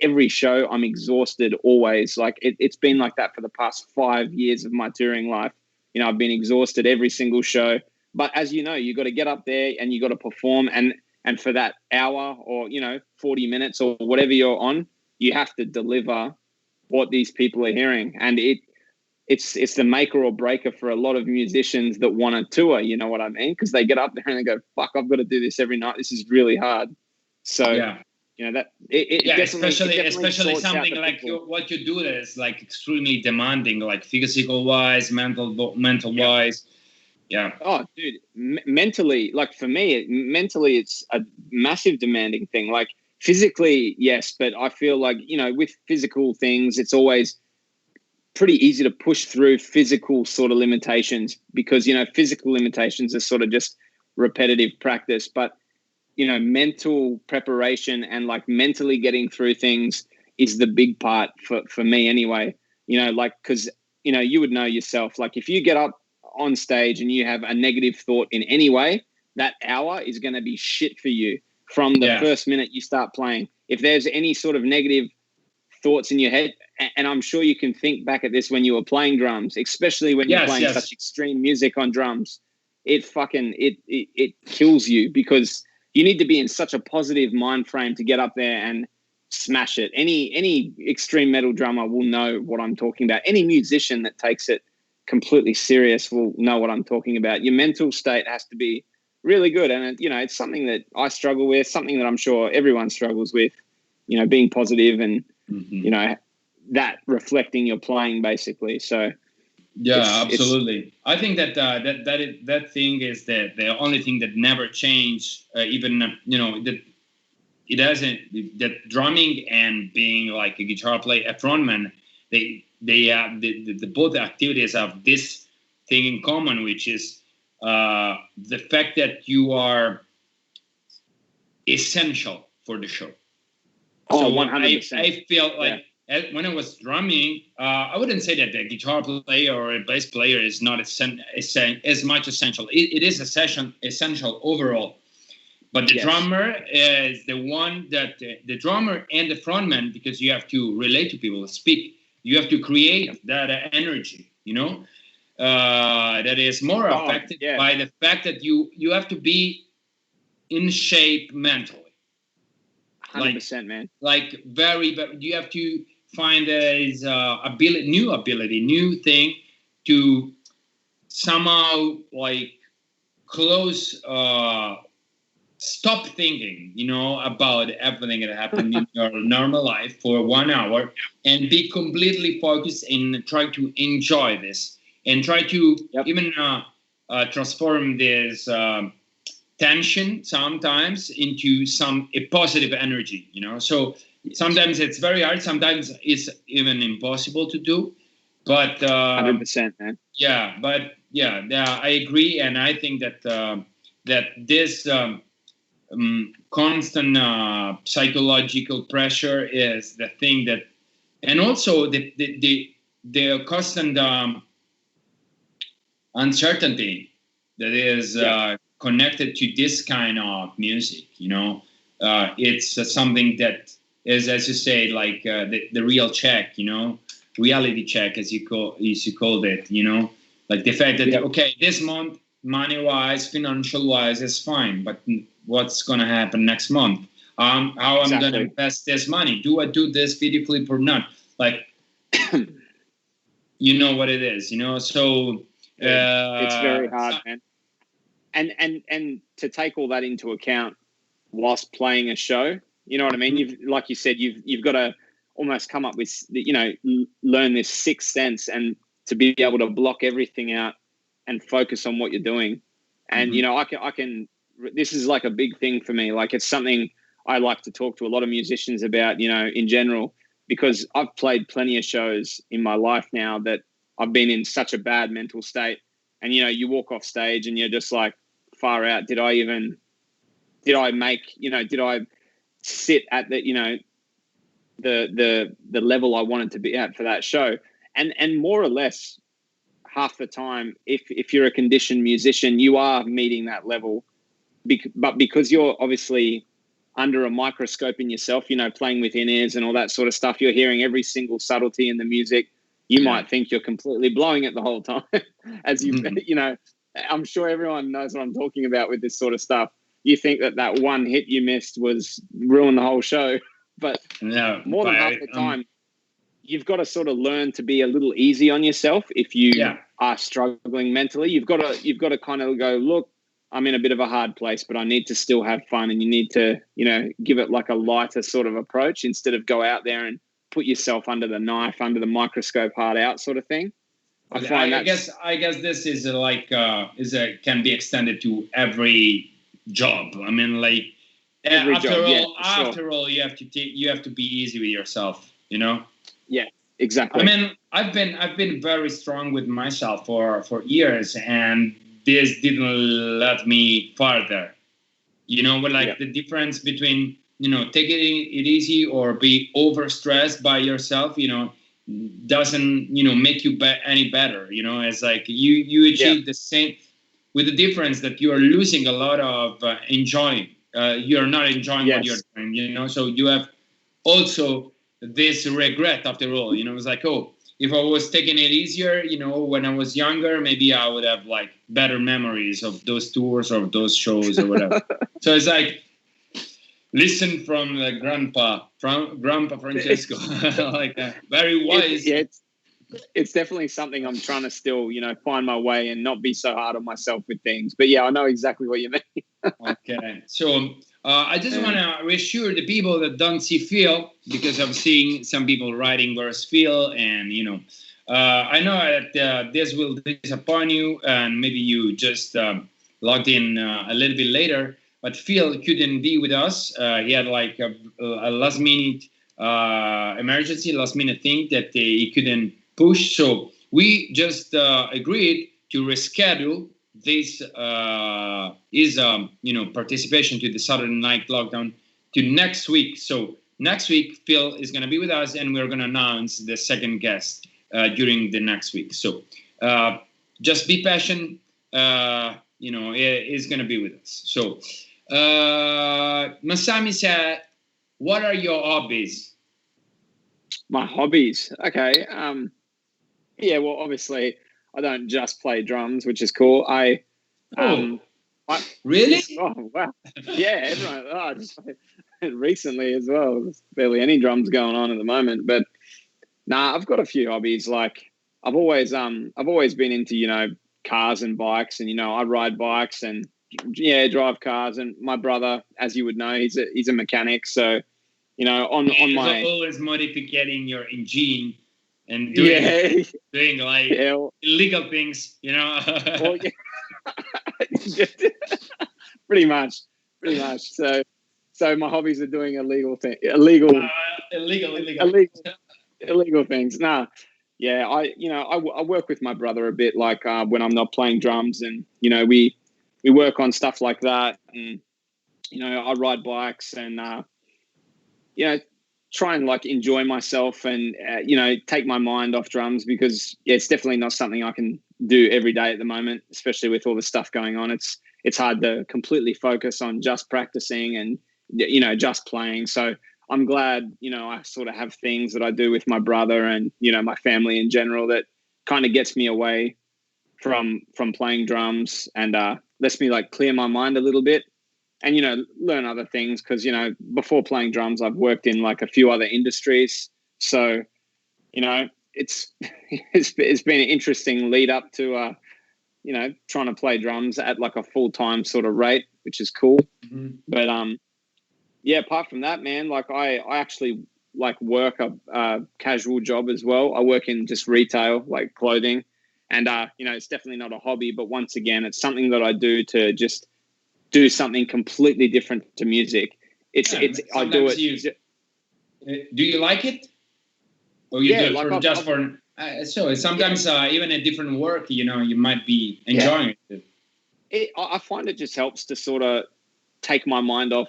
S2: Every show I'm exhausted always. Like it's been like that for the past 5 years of my touring life. I've been exhausted every single show, but as you got to get up there and you got to perform, and for that hour or 40 minutes or whatever you're on, you have to deliver what these people are hearing. And it's the maker or breaker for a lot of musicians that want to tour, you know what I mean? Because they get up there and they go, fuck, I've got to do this every night. This is really hard. So that
S1: especially something like what you do that is like extremely demanding, like physical wise, mental wise. Yeah.
S2: Oh, dude, mentally, like for me, mentally, it's a massive demanding thing. Like physically, yes, but I feel like, with physical things, it's always pretty easy to push through physical sort of limitations, because, physical limitations are sort of just repetitive practice, but mental preparation and like mentally getting through things is the big part for me anyway. Because, you would know yourself, like if you get up on stage and you have a negative thought in any way, that hour is going to be shit for you from the first minute you start playing. If there's any sort of negative thoughts in your head, and I'm sure you can think back at this when you were playing drums, especially when you're playing such extreme music on drums, it kills you, because you need to be in such a positive mind frame to get up there and smash it. Any extreme metal drummer will know what I'm talking about. Any musician that takes it completely serious will know what I'm talking about. Your mental state has to be really good. And, it's something that I struggle with, something that I'm sure everyone struggles with, being positive and, that reflecting your playing basically. So,
S1: absolutely. I think that that thing is the only thing that never changed. Even that it doesn't. That drumming and being like a guitar player, a frontman, they have the both activities have this thing in common, which is the fact that you are essential for the show.
S2: Oh,
S1: so
S2: 100%.
S1: I felt like. When I was drumming, I wouldn't say that the guitar player or a bass player is not as much essential. It is essential overall, But the drummer is the one that the drummer and the frontman, because you have to relate to people, speak. You have to create that energy, that is more affected by the fact that you have to be in shape mentally.
S2: 100%, man.
S1: Like very, you have to find this new thing to somehow like close, stop thinking, about everything that happened in your normal life for 1 hour and be completely focused and try to enjoy this and try to even transform this tension sometimes into a positive energy, So sometimes it's very hard. Sometimes it's even impossible to do. But
S2: 100%, man.
S1: Yeah, but I agree, and I think that that this constant psychological pressure is the thing that, and also the constant uncertainty that is connected to this kind of music. It's something that is, as you say, like the real check. Reality check, as you called it. Like the fact that this month, money-wise, financial-wise, is fine, but what's going to happen next month? How I'm going to invest this money? Do I do this video clip or not? Like, you know what it is, So
S2: it's very hard, man. And to take all that into account whilst playing a show, you know what I mean? Like you said, you've got to almost come up with, learn this sixth sense and to be able to block everything out and focus on what you're doing. And, I can, this is like a big thing for me. Like it's something I like to talk to a lot of musicians about, in general, because I've played plenty of shows in my life now that I've been in such a bad mental state. And, you walk off stage and you're just like, far out. Did I sit at the, the level I wanted to be at for that show? And more or less half the time, if you're a conditioned musician, you are meeting that level, but because you're obviously under a microscope in yourself, playing with in-ears and all that sort of stuff, you're hearing every single subtlety in the music. You might think you're completely blowing it the whole time as I'm sure everyone knows what I'm talking about with this sort of stuff. You think that one hit you missed was ruin the whole show, but more than half the time, you've got to sort of learn to be a little easy on yourself. If you are struggling mentally, you've got to kind of go, look, I'm in a bit of a hard place, but I need to still have fun, and you need to, give it like a lighter sort of approach instead of go out there and put yourself under the knife, under the microscope, hard out sort of thing.
S1: I guess this is can be extended to every job. I mean, like after all, you have to be easy with yourself.
S2: Yeah, exactly.
S1: I mean, I've been very strong with myself for years, and this didn't let me farther. But the difference between taking it easy or be overstressed by yourself, doesn't make you any better. It's like you achieve the same, with the difference that you are losing a lot of enjoying. You're not enjoying what you're doing. So you have also this regret after all. It's like, oh, if I was taking it easier, when I was younger, maybe I would have like better memories of those tours or those shows or whatever. So it's like, listen from Grandpa Francesco, like very wise.
S2: It's definitely something I'm trying to still, find my way and not be so hard on myself with things. But yeah, I know exactly what you mean.
S1: Okay, so I just want to reassure the people that don't see Phil, because I'm seeing some people writing where's Phil, and I know that this will disappoint you, and maybe you just logged in a little bit later. But Phil couldn't be with us. He had like a last minute emergency, last minute thing that he couldn't push. So we just agreed to reschedule this his participation to the Saturday Night Lockdown to next week. So next week Phil is going to be with us, and we're going to announce the second guest during the next week. So just be patient. He's going to be with us. So Masami said, what are your hobbies?
S2: My hobbies. Okay. Yeah, well, obviously, I don't just play drums, which is cool.
S1: Really?
S2: Oh, wow. Yeah, everyone. Just recently as well. There's barely any drums going on at the moment. But I've got a few hobbies. Like I've always been into, cars and bikes, and I ride bikes and drive cars. And my brother, as you would know, he's a mechanic. So, on my
S1: always modifying your engine and doing like illegal things,
S2: Well, pretty much. So my hobbies are doing illegal things. Yeah, I work with my brother a bit, like when I'm not playing drums, and we work on stuff like that, and I ride bikes and try and like enjoy myself and take my mind off drums, because it's definitely not something I can do every day at the moment, especially with all the stuff going on. It's hard to completely focus on just practicing and just playing. So I'm glad I sort of have things that I do with my brother and my family in general that kind of gets me away from playing drums and lets me like clear my mind a little bit and learn other things, because before playing drums I've worked in like a few other industries. So it's been an interesting lead up to trying to play drums at like a full-time sort of rate, which is cool.
S1: Mm-hmm.
S2: But apart from that, man, like I actually like work a casual job as well. I work in just retail, like clothing, and it's definitely not a hobby, but once again, it's something that I do to just do something completely different to music. I do it.
S1: Do you like it? Or you do it for so sometimes even a different work, you might be enjoying it.
S2: I find it just helps to sort of take my mind off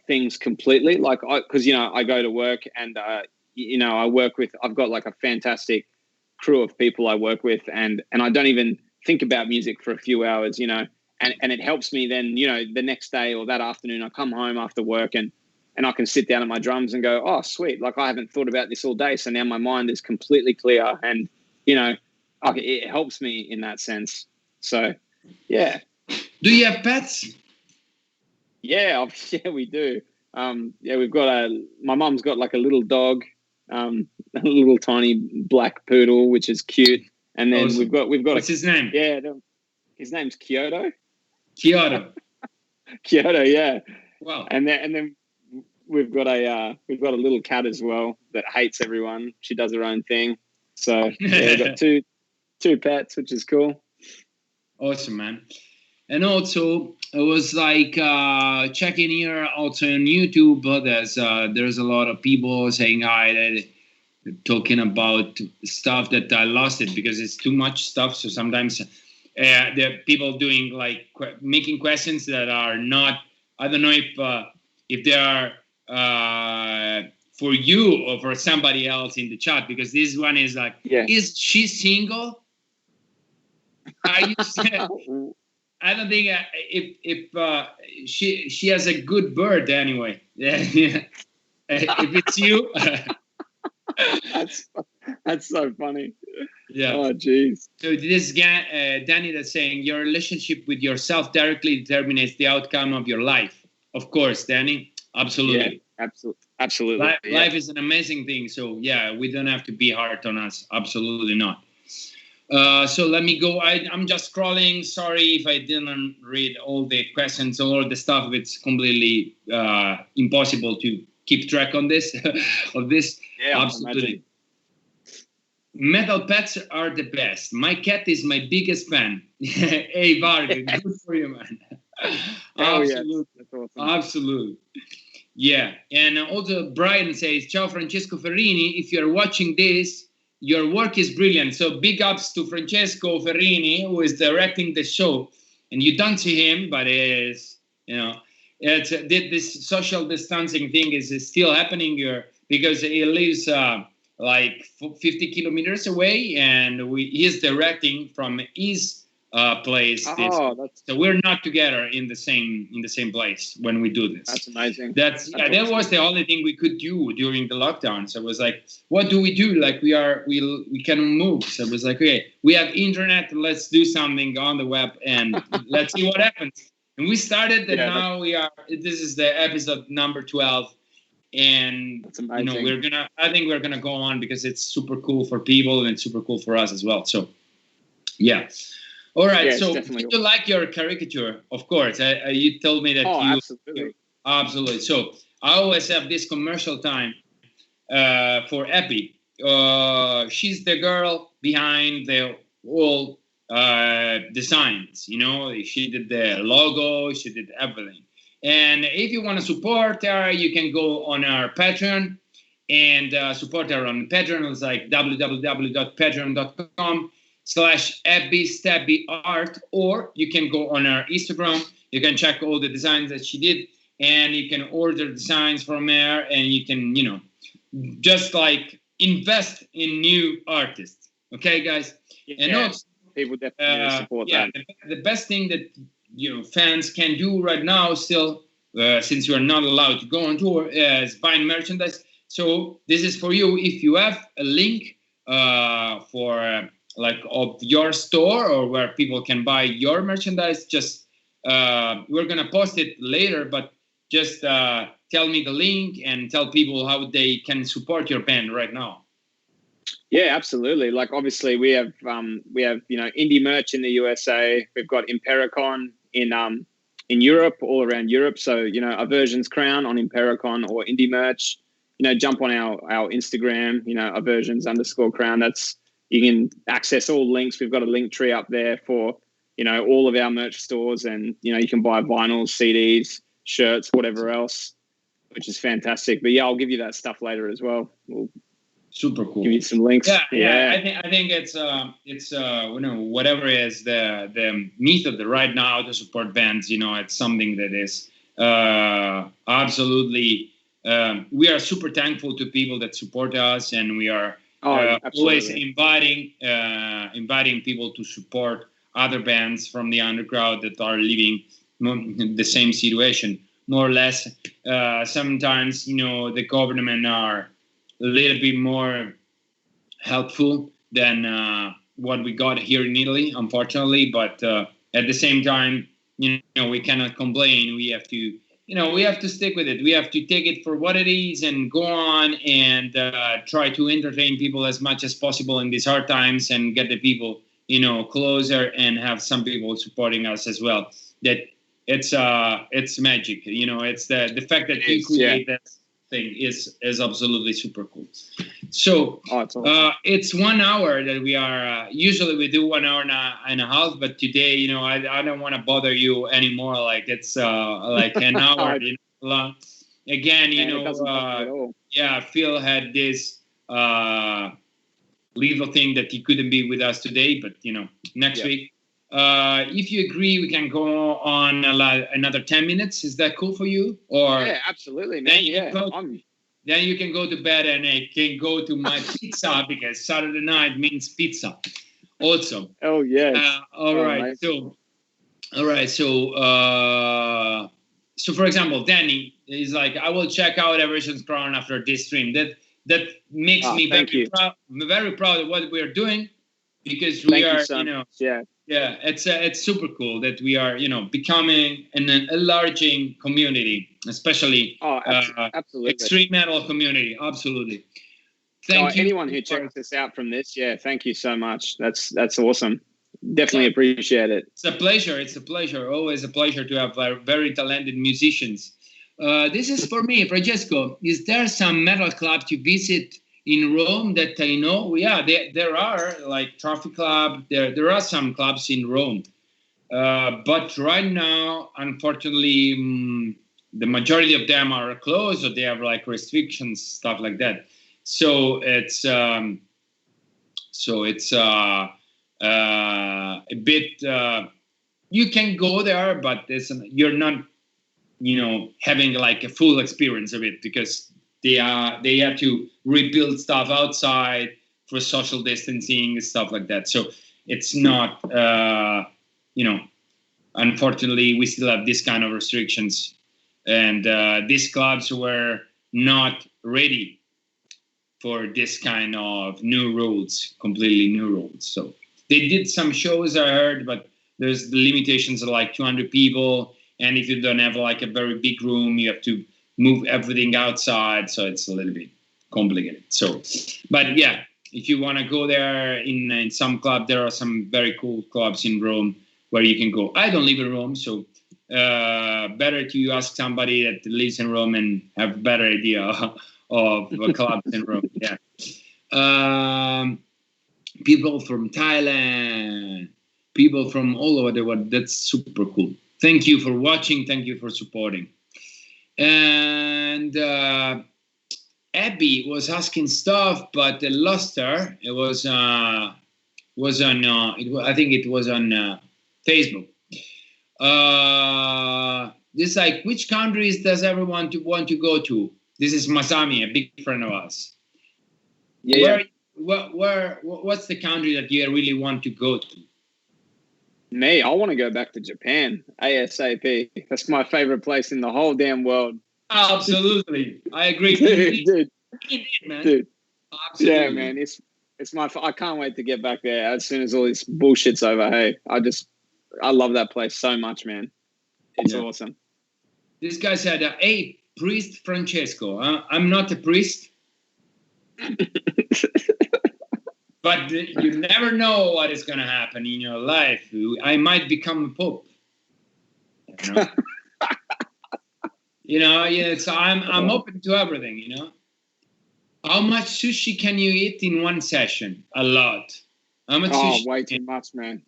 S2: things completely. Like because I go to work and I've got like a fantastic crew of people I work with, and I don't even think about music for a few hours, and it helps me then, the next day or that afternoon I come home after work and I can sit down at my drums and go, oh, sweet. Like I haven't thought about this all day. So now my mind is completely clear and, it helps me in that sense. So, yeah.
S1: Do you have pets?
S2: Yeah, we do. We've got my mum's got like a little dog, a little tiny black poodle, which is cute. And then
S1: awesome.
S2: we've got
S1: what's his name?
S2: Yeah, his name's Kyoto.
S1: Kyoto,
S2: yeah.
S1: Wow.
S2: And then we've got a little cat as well that hates everyone. She does her own thing. So we've got two pets, which is cool.
S1: Awesome, man. And also, it was like checking here also on YouTube. There's a lot of people saying hi, talking about stuff that I lost it because it's too much stuff. So sometimes there are people doing like making questions that are not. I don't know if they are for you or for somebody else in the chat, because this one is like, is she single? Are you? I don't think if she has a good bird anyway. If it's you,
S2: that's so funny.
S1: Yeah.
S2: Oh, jeez.
S1: So this Danny that's saying your relationship with yourself directly determines the outcome of your life. Of course, Danny. Absolutely.
S2: Yeah, absolutely.
S1: Life is an amazing thing. So yeah, we don't have to be hard on us. Absolutely not. So let me go. I'm just scrolling. Sorry if I didn't read all the questions or all the stuff. It's completely impossible to keep track on this. of this.
S2: Yeah,
S1: absolutely. Metal pets are the best. My cat is my biggest fan. Hey, Varg, good for you, man. Absolutely.
S2: That's awesome.
S1: Absolutely. Yeah. And also Brian says, ciao, Francesco Ferrini. If you're watching this, your work is brilliant. So big ups to Francesco Ferrini, who is directing the show. And you don't see him, but this social distancing thing is still happening here because he lives like 50 kilometers away, and he is directing from his place. So we're not together in the same place when we do this.
S2: That's amazing.
S1: That
S2: awesome.
S1: was the only thing we could do during the lockdown. So it was like, what do we do? Like we cannot move. So it was like, okay, we have internet. Let's do something on the web and let's see what happens. And we started, and now we are. This is the episode number 12. And I think we're gonna go on because it's super cool for people and it's super cool for us as well. So yeah. All right.
S2: Yeah,
S1: so do you like your caricature? Of course. You told me that absolutely. So I always have this commercial time for Epi. She's the girl behind the whole designs. She did the logo, she did everything. And if you want to support her, you can go on our Patreon and support her on Patreon. It's like www.patreon.com/AbbyStabbyArt, or you can go on our Instagram. You can check all the designs that she did, and you can order designs from her, and you can, just like invest in new artists. Okay, guys?
S2: Yeah, and also, people definitely support that.
S1: The best thing that fans can do right now still, since you are not allowed to go on tour, is buying merchandise. So this is for you. If you have a link for of your store or where people can buy your merchandise, just we're gonna post it later, but just tell me the link and tell people how they can support your band right now.
S2: Yeah, absolutely. Like, obviously we have indie merch in the USA. We've got Impericon in Europe, all around Europe. So, Aversions crown on Impericon or indie merch. Jump on our Instagram, Aversions_crown. You can access all links. We've got a link tree up there for, all of our merch stores, and, you can buy vinyls, CDs, shirts, whatever else, which is fantastic. But yeah, I'll give you that stuff later as well. We'll
S1: super cool.
S2: Give you some links.
S1: Yeah. I think it's whatever is the method right now to support bands. It's something that is absolutely. We are super thankful to people that support us, and we are always inviting people to support other bands from the underground that are living the same situation, more or less. Sometimes the government are a little bit more helpful than what we got here in Italy, unfortunately. But at the same time, we cannot complain. We have to, we have to stick with it. We have to take it for what it is and go on and try to entertain people as much as possible in these hard times and get the people, closer and have some people supporting us as well. That it's magic. It's the fact that you create that thing is absolutely super cool. So it's 1 hour that we are usually we do 1 hour and a half, but today I don't want to bother you anymore. Like it's like an hour long. Again, Phil had this little thing that he couldn't be with us today, but next week, if you agree, we can go on another 10 minutes. Is that cool for you? Or
S2: yeah, absolutely, man.
S1: Then you can go to bed and I can go to my pizza because Saturday night means pizza. Also.
S2: Oh yeah.
S1: All right. So for example, Danny is like, I will check out Aversions Crown after this stream. That makes me very proud of what we are doing, because we are, it's super cool that we are, becoming an enlarging community, especially
S2: absolutely.
S1: Extreme metal community. Absolutely. Thank you.
S2: Anyone who checks this out from this, thank you so much. That's awesome. Definitely appreciate it.
S1: It's a pleasure. Always a pleasure to have very talented musicians. This is for me, Francesco. Is there some metal club to visit in Rome that I know? Yeah, there are, like Trophy Club. There are some clubs in Rome. But right now, unfortunately, the majority of them are closed, or they have like restrictions, stuff like that. So it's a bit. You can go there, but you're not, having like a full experience of it, because they have to rebuild stuff outside for social distancing and stuff like that. So it's not unfortunately, we still have this kind of restrictions, and these clubs were not ready for this kind of new rules, completely new rules. So they did some shows, I heard, but there's the limitations of like 200 people, and if you don't have like a very big room, you have to move everything outside, so it's a little bit complicated. So, but yeah, if you want to go there in some club, there are some very cool clubs in Rome where you can go. I don't live in Rome, so better to ask somebody that lives in Rome and have a better idea of clubs in Rome. Yeah. People from Thailand, people from all over the world. That's super cool. Thank you for watching. Thank you for supporting. And Abby was asking stuff, but I lost her. It was on. I think it was on Facebook. This like, which countries does everyone want to go to? This is Masami, a big friend of ours.
S2: Yeah.
S1: What's the country that you really want to go to?
S2: Me, I want to go back to Japan ASAP. That's my favorite place in the whole damn world.
S1: Absolutely, I agree.
S2: Dude,
S1: man.
S2: Dude.
S1: Absolutely.
S2: Yeah, man. It's I can't wait to get back there as soon as all this bullshit's over. Hey, I love that place so much, man. It's awesome.
S1: This guy said, "Hey, priest Francesco, I'm not a priest." But you never know what is going to happen in your life. I might become a pope. So I'm open to everything. How much sushi can you eat in one session? A lot. How much sushi?
S2: Way too much, man.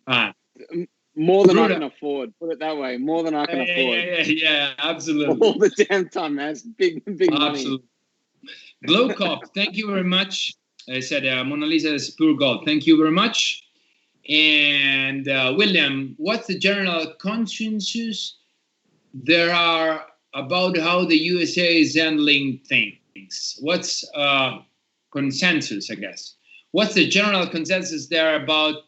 S2: More than I can afford. Put it that way. More than I can afford.
S1: Yeah, absolutely.
S2: All the damn time, man. It's big money.
S1: Glow Cop, thank you very much. I said Mona Lisa is pure gold. Thank you very much. And William, what's the general consensus there are about how the USA is handling things? What's consensus, I guess? What's the general consensus there about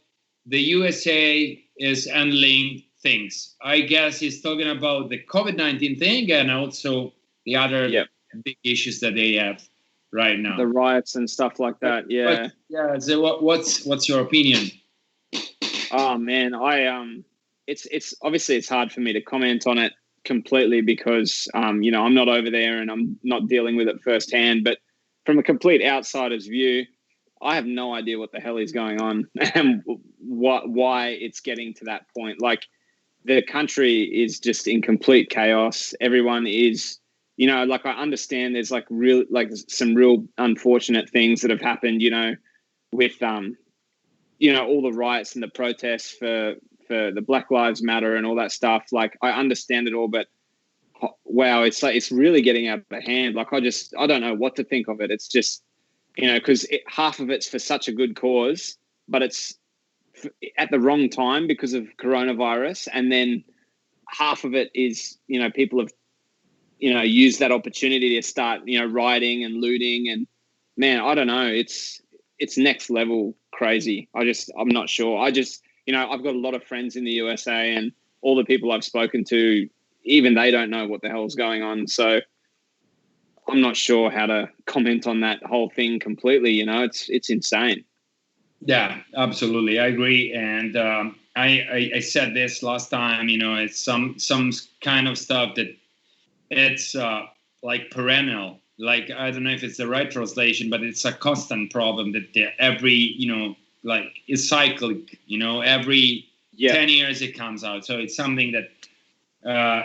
S1: the USA is handling things? I guess he's talking about the COVID-19 thing and also the other big issues that they have right now,
S2: the riots and stuff like that. Yeah.
S1: So what's your opinion?
S2: Oh man, it's obviously it's hard for me to comment on it completely because I'm not over there and I'm not dealing with it firsthand. But from a complete outsider's view, I have no idea what the hell is going on and why it's getting to that point. Like the country is just in complete chaos. Everyone is. I understand there's some real unfortunate things that have happened, with, all the riots and the protests for the Black Lives Matter and all that stuff. Like, I understand it all, but wow, it's really getting out of hand. Like, I don't know what to think of it. It's just, because half of it's for such a good cause, but it's at the wrong time because of coronavirus. And then half of it is, people have, use that opportunity to start, rioting and looting. And man, I don't know. It's next level crazy. I'm not sure. I've got a lot of friends in the USA and all the people I've spoken to, even they don't know what the hell's going on. So I'm not sure how to comment on that whole thing completely. It's insane.
S1: Yeah, absolutely. I agree. And I said this last time, it's some kind of stuff that it's like perennial. Like, I don't know if it's the right translation, but it's a constant problem that every, is cyclic, every 10 years it comes out. So it's something that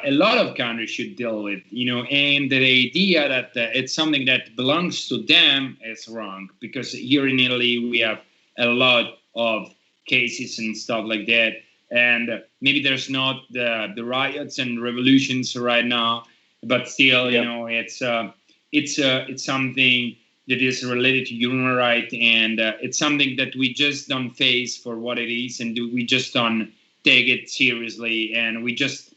S1: a lot of countries should deal with, and the idea that it's something that belongs to them is wrong, because here in Italy, we have a lot of cases and stuff like that. And maybe there's not the riots and revolutions right now, but still, it's something that is related to human rights, and it's something that we just don't face for what it is, and we just don't take it seriously, and we just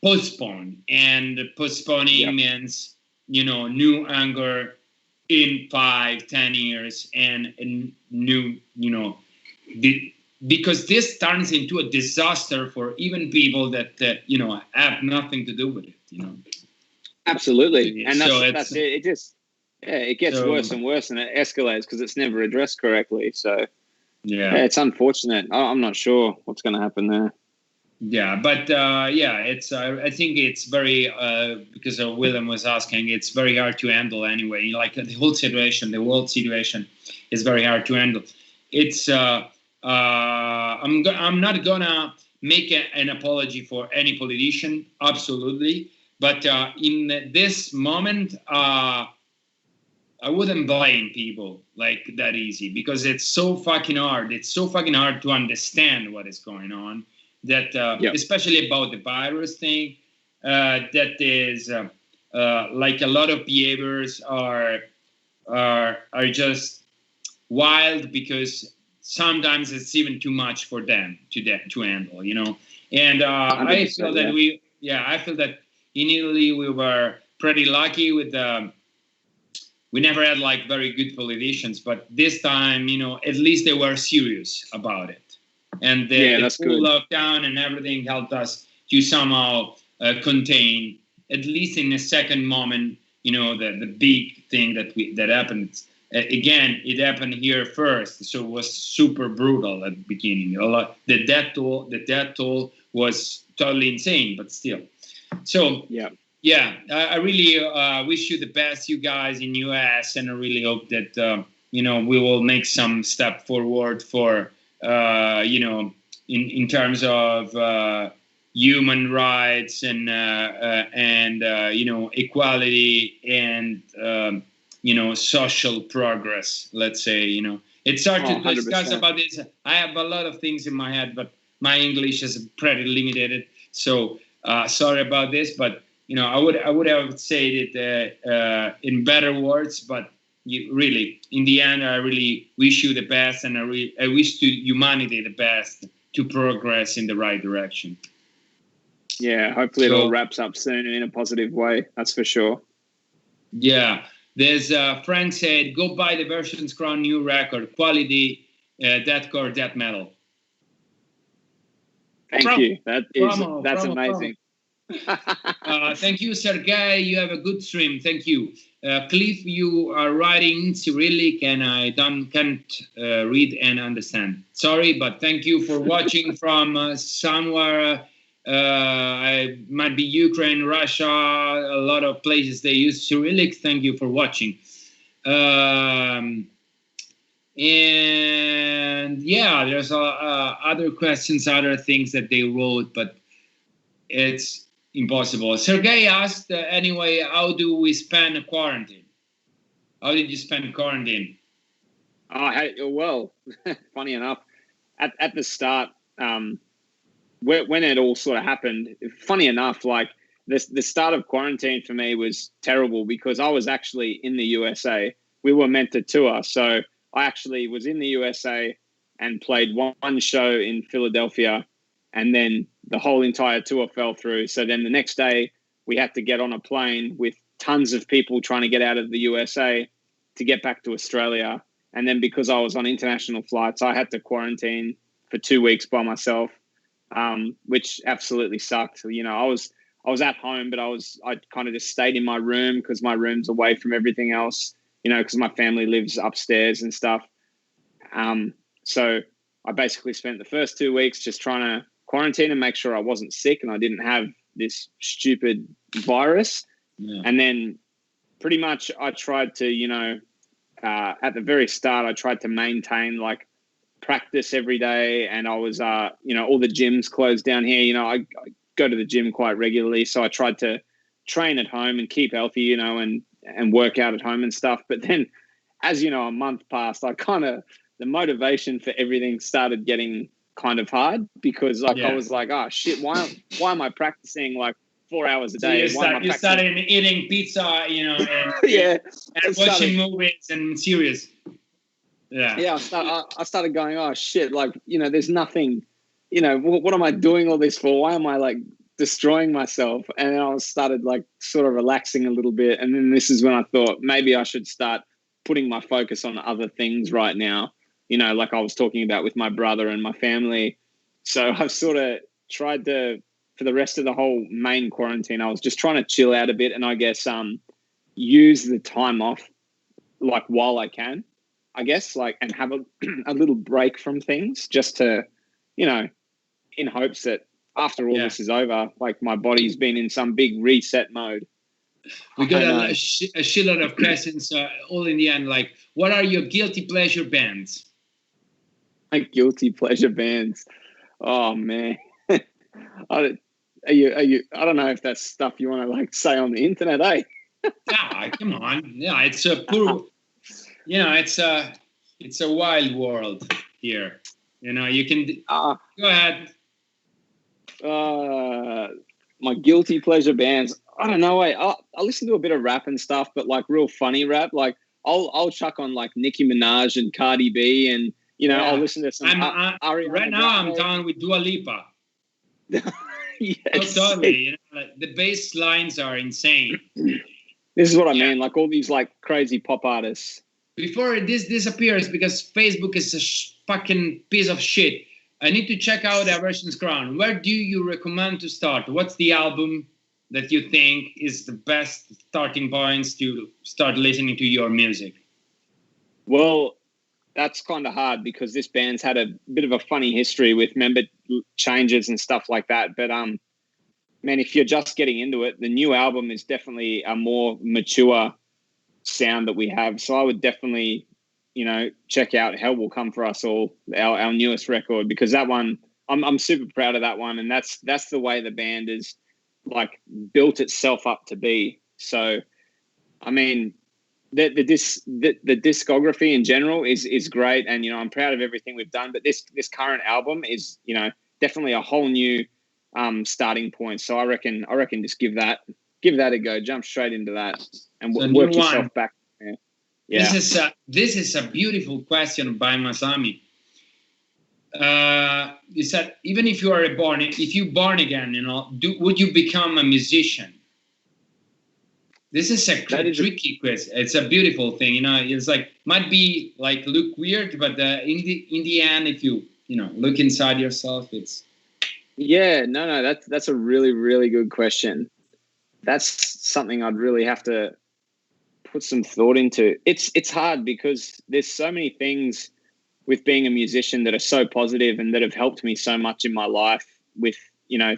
S1: postpone. And postponing means, new anger in 5-10 years, and new, because this turns into a disaster for even people that have nothing to do with it.
S2: Absolutely, and
S1: So
S2: that's it. It just it gets worse and worse, and it escalates because it's never addressed correctly. So it's unfortunate. I'm not sure what's going to happen there.
S1: Yeah, but it's. I think it's very because William was asking. It's very hard to handle anyway. Like the whole situation, the world situation, is very hard to handle. It's. I'm not gonna make an apology for any politician. Absolutely, but in this moment, I wouldn't blame people like that easy, because it's so fucking hard. It's so fucking hard to understand what is going on. That especially about the virus thing, that is like a lot of behaviors are just wild, because sometimes it's even too much for them to handle, And I feel that I feel that in Italy we were pretty lucky with we never had like very good politicians, but this time, at least they were serious about it. And the full lockdown and everything helped us to somehow contain, at least in the second moment, the big thing that happened. Again, it happened here first, so it was super brutal at the beginning. The death toll was totally insane, but still. So I really wish you the best, you guys in US, and I really hope that we will make some step forward for. In terms of human rights and equality and social progress. Let's say it's hard to discuss about this. I have a lot of things in my head, but my English is pretty limited. So sorry about this, but I would have said it in better words, but. Really, in the end, I really wish you the best, and I wish to humanity the best to progress in the right direction.
S2: Yeah, hopefully it all wraps up soon in a positive way. That's for sure.
S1: Yeah, there's Frank said, "Go buy the Versions Crown new record, quality deathcore, death metal."
S2: Thank you. That's amazing.
S1: Thank you, Sergey. You have a good stream. Thank you. Cliff, you are writing Cyrillic and I can't read and understand. Sorry, but thank you for watching from somewhere. I might be Ukraine, Russia, a lot of places they use Cyrillic. Thank you for watching. And there's other questions, other things that they wrote, but it's impossible. Sergey asked, anyway, how do we spend a quarantine? How did you spend quarantine?
S2: Well, funny enough, at the start, when it all sort of happened, funny enough, like the start of quarantine for me was terrible because I was actually in the USA. We were meant to tour. So I actually was in the USA and played one show in Philadelphia, and then the whole entire tour fell through. So then the next day we had to get on a plane with tons of people trying to get out of the USA to get back to Australia. And then because I was on international flights, I had to quarantine for 2 weeks by myself, which absolutely sucked. I was at home, but I kind of just stayed in my room because my room's away from everything else, because my family lives upstairs and stuff. So I basically spent the first 2 weeks just trying to quarantine and make sure I wasn't sick and I didn't have this stupid virus. Yeah. And then pretty much I tried to, at the very start, I tried to maintain like practice every day. And I was, all the gyms closed down here. I go to the gym quite regularly. So I tried to train at home and keep healthy, and work out at home and stuff. But then as, a month passed, the motivation for everything started getting kind of hard because I was like, oh shit, why am I practicing like 4 hours a day?
S1: So you started eating pizza, and, and watching movies and series.
S2: Yeah. I started going, oh shit, like, there's nothing, what am I doing all this for? Why am I like destroying myself? And then I started like sort of relaxing a little bit. And then this is when I thought maybe I should start putting my focus on other things right now. like I was talking about with my brother and my family. So I've sort of tried to, for the rest of the whole main quarantine, I was just trying to chill out a bit, and I guess use the time off like while I can, I guess, like, and have a little break from things, just to, in hopes that after all this is over, like my body's been in some big reset mode.
S1: We got a shitload of questions, all in the end. Like, what are your guilty pleasure bands?
S2: My guilty pleasure bands. Oh man, are you? I don't know if that's stuff you want to like say on the internet, eh?
S1: Come on. Yeah, it's a poor. It's a wild world here. You can go ahead.
S2: My guilty pleasure bands. I don't know. I listen to a bit of rap and stuff, but like real funny rap. Like I'll chuck on like Nicki Minaj and Cardi B, and I'll listen to some.
S1: Right now, I'm down with Dua Lipa.
S2: Yes.
S1: Totally. The bass lines are insane.
S2: This is what I mean. Like all these like crazy pop artists.
S1: Before this disappears, because Facebook is a fucking piece of shit, I need to check out Aversions Crown. Where do you recommend to start? What's the album that you think is the best starting points to start listening to your music?
S2: Well, that's kind of hard because this band's had a bit of a funny history with member changes and stuff like that. But man, if you're just getting into it, the new album is definitely a more mature sound that we have. So I would definitely, check out Hell Will Come For Us All, our newest record, because that one, I'm super proud of that one. And that's the way the band is like built itself up to be. So, I mean, the discography in general is great. And, I'm proud of everything we've done, but this current album is, definitely a whole new starting point. So I reckon just give that a go, jump straight into that and work yourself back. Yeah.
S1: This is a beautiful question by Masami. You said, even if you are born again, would you become a musician? This is a tricky question. It's a beautiful thing, It's like might be like look weird, but in the end, if you look inside yourself, it's.
S2: Yeah, no, that's a really, really good question. That's something I'd really have to put some thought into. It's hard because there's so many things with being a musician that are so positive and that have helped me so much in my life with,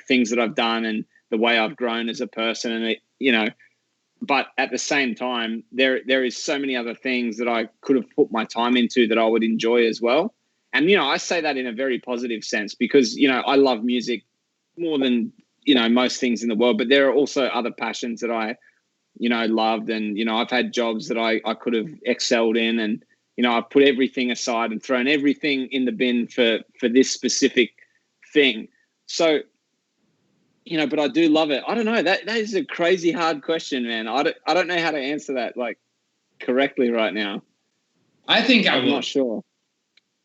S2: things that I've done and the way I've grown as a person. And, but at the same time, there is so many other things that I could have put my time into that I would enjoy as well. And, I say that in a very positive sense because, I love music more than, most things in the world, but there are also other passions that I, loved. And, I've had jobs that I could have excelled in, and, I've put everything aside and thrown everything in the bin for this specific thing. So, but I do love it. I don't know. That is a crazy hard question, man. I don't know how to answer that like correctly right now.
S1: I think I'm
S2: not sure.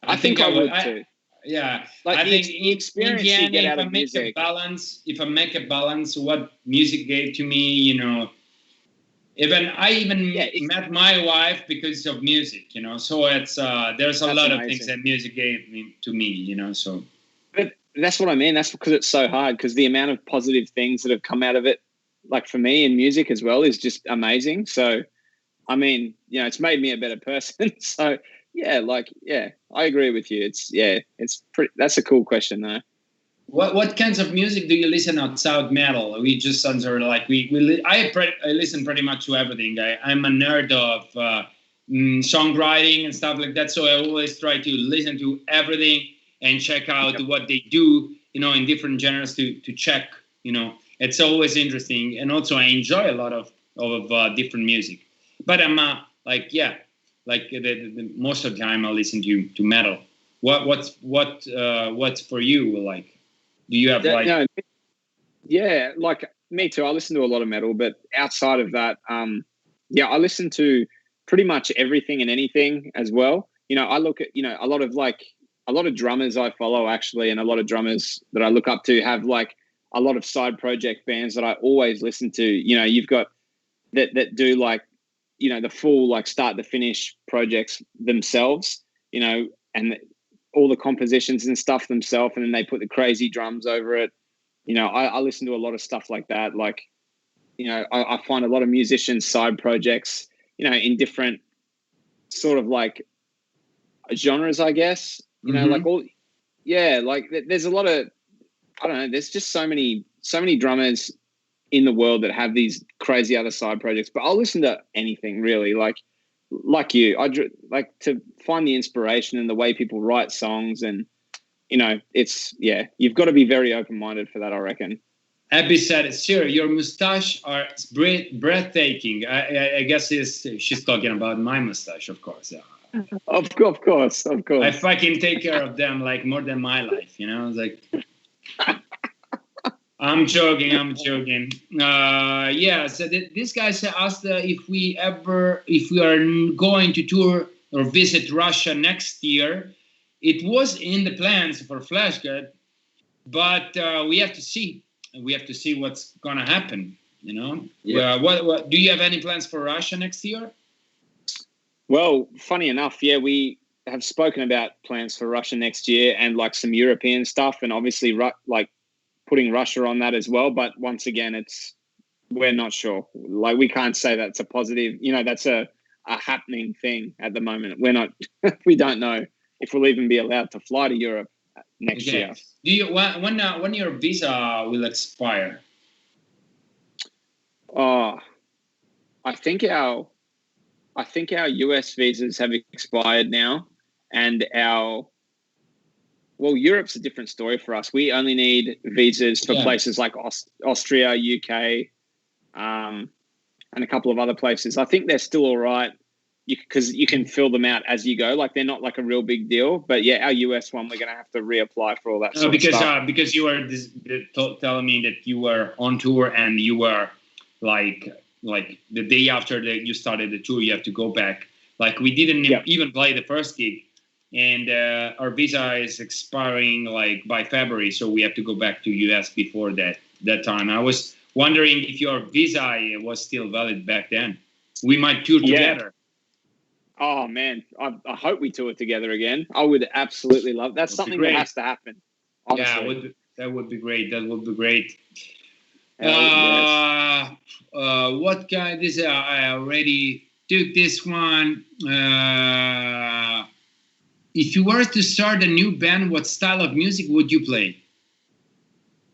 S2: I think I would too.
S1: Yeah,
S2: like
S1: I think
S2: the experience you get out of music.
S1: If I make a balance, what music gave to me, I met my wife because of music, So it's there's a lot of things that music gave to me, So.
S2: But that's what I mean. That's because it's so hard, because the amount of positive things that have come out of it, like for me in music as well, is just amazing. So, I mean, it's made me a better person. So. Yeah, I agree with you. It's pretty. That's a cool question, though.
S1: What kinds of music do you listen outside metal? We just answered like I listen pretty much to everything. I'm a nerd of songwriting and stuff like that, so I always try to listen to everything and check out what they do, in different genres to check. It's always interesting, and also I enjoy a lot of different music. But I'm like the most of the time I listen to metal. What's for you? Like, do you have
S2: yeah, like me too. I listen to a lot of metal, but outside of that, I listen to pretty much everything and anything as well. I look at a lot of drummers I follow actually, and a lot of drummers that I look up to have like a lot of side project bands that I always listen to. You've got that do like, the full like start to finish projects themselves, and all the compositions and stuff themselves, and then they put the crazy drums over it. I listen to a lot of stuff like that. Like, I find a lot of musicians' side projects, in different sort of like genres, I guess. There's a lot of, I don't know, there's just so many drummers in the world that have these crazy other side projects, but I'll listen to anything really. Like you, I like to find the inspiration in the way people write songs, and you've got to be very open-minded for that, I reckon.
S1: Abby said, "Sir, your mustache are breathtaking." I guess she's talking about my mustache, of course.
S2: Of course.
S1: I fucking take care of them like more than my life, It's like, I'm joking. So this guy asked if we are going to tour or visit Russia next year. It was in the plans for FLESHGOD, but we have to see. We have to see what's gonna happen. Yeah. What do you have any plans for Russia next year?
S2: Well, funny enough, yeah, we have spoken about plans for Russia next year and like some European stuff, and obviously like putting Russia on that as well. But once again, we're not sure. Like, we can't say that's a positive. That's a happening thing at the moment. We don't know if we'll even be allowed to fly to Europe next year.
S1: Do you when your visa will expire?
S2: Oh, I think our US visas have expired now, and Europe's a different story for us. We only need visas for places like Austria, UK, and a couple of other places. I think they're still all right, because you can fill them out as you go. Like, they're not like a real big deal. But yeah, our US one, we're going to have to reapply for all that sort of stuff.
S1: Because you were telling me that you were on tour and you were like the day after that you started the tour, you have to go back. Like, we didn't even play the first gig, and our visa is expiring like by February, so we have to go back to US before that time. I was wondering if your visa was still valid back then. We might tour together.
S2: Oh man, I hope we tour together again. I would absolutely love. That's something that has to happen. Honestly.
S1: Yeah, that would be great. What guy? This I already took this one. If you were to start a new band, what style of music would you play?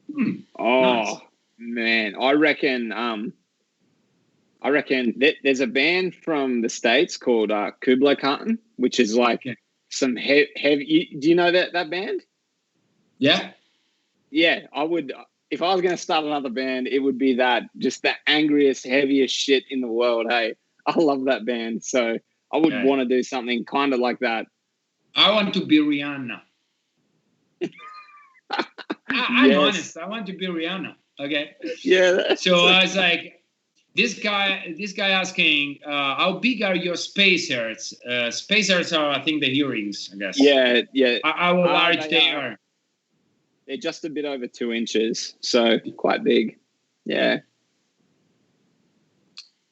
S2: Nice. Man, I reckon there's a band from the States called Kublai Khan, which is like some heavy. Do you know that band?
S1: Yeah.
S2: Yeah, I would. If I was going to start another band, it would be that. Just the angriest, heaviest shit in the world. Hey, I love that band. So I would want to do something kind of like that.
S1: I want to be Rihanna. I'm honest. I want to be Rihanna. Okay.
S2: Yeah.
S1: So I was like, this guy asking, how big are your spacers? Spacers are, I think, the earrings, I guess.
S2: Yeah.
S1: How large they are?
S2: They're just a bit over 2 inches, so quite big. Yeah.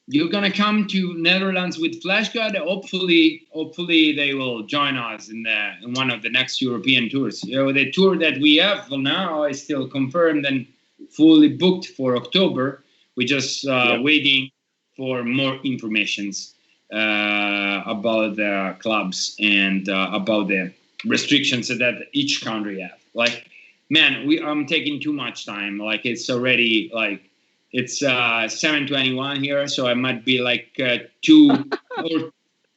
S1: You're gonna come to Netherlands with FLESHGOD. Hopefully they will join us in one of the next European tours. The tour that we have for now is still confirmed and fully booked for October. We're just waiting for more informations about the clubs and about the restrictions that each country have. Like, man, I'm taking too much time. Like, it's already like. It's 7:21 here, so I might be like 2 or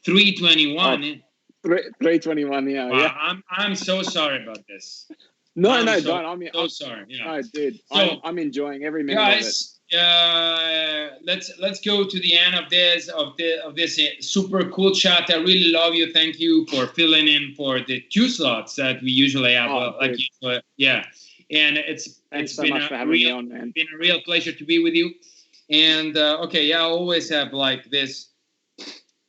S1: 3:21.
S2: 3:21, yeah.
S1: I'm so sorry about this.
S2: No, don't.
S1: I'm so sorry. Yeah.
S2: No, dude. So, I'm enjoying every minute of it.
S1: Guys, let's go to the end of this super cool chat. I really love you. Thank you for filling in for the 2 slots that we usually have. And it's
S2: so
S1: been
S2: much for having me on, man.
S1: Been a real pleasure to be with you. And I always have like this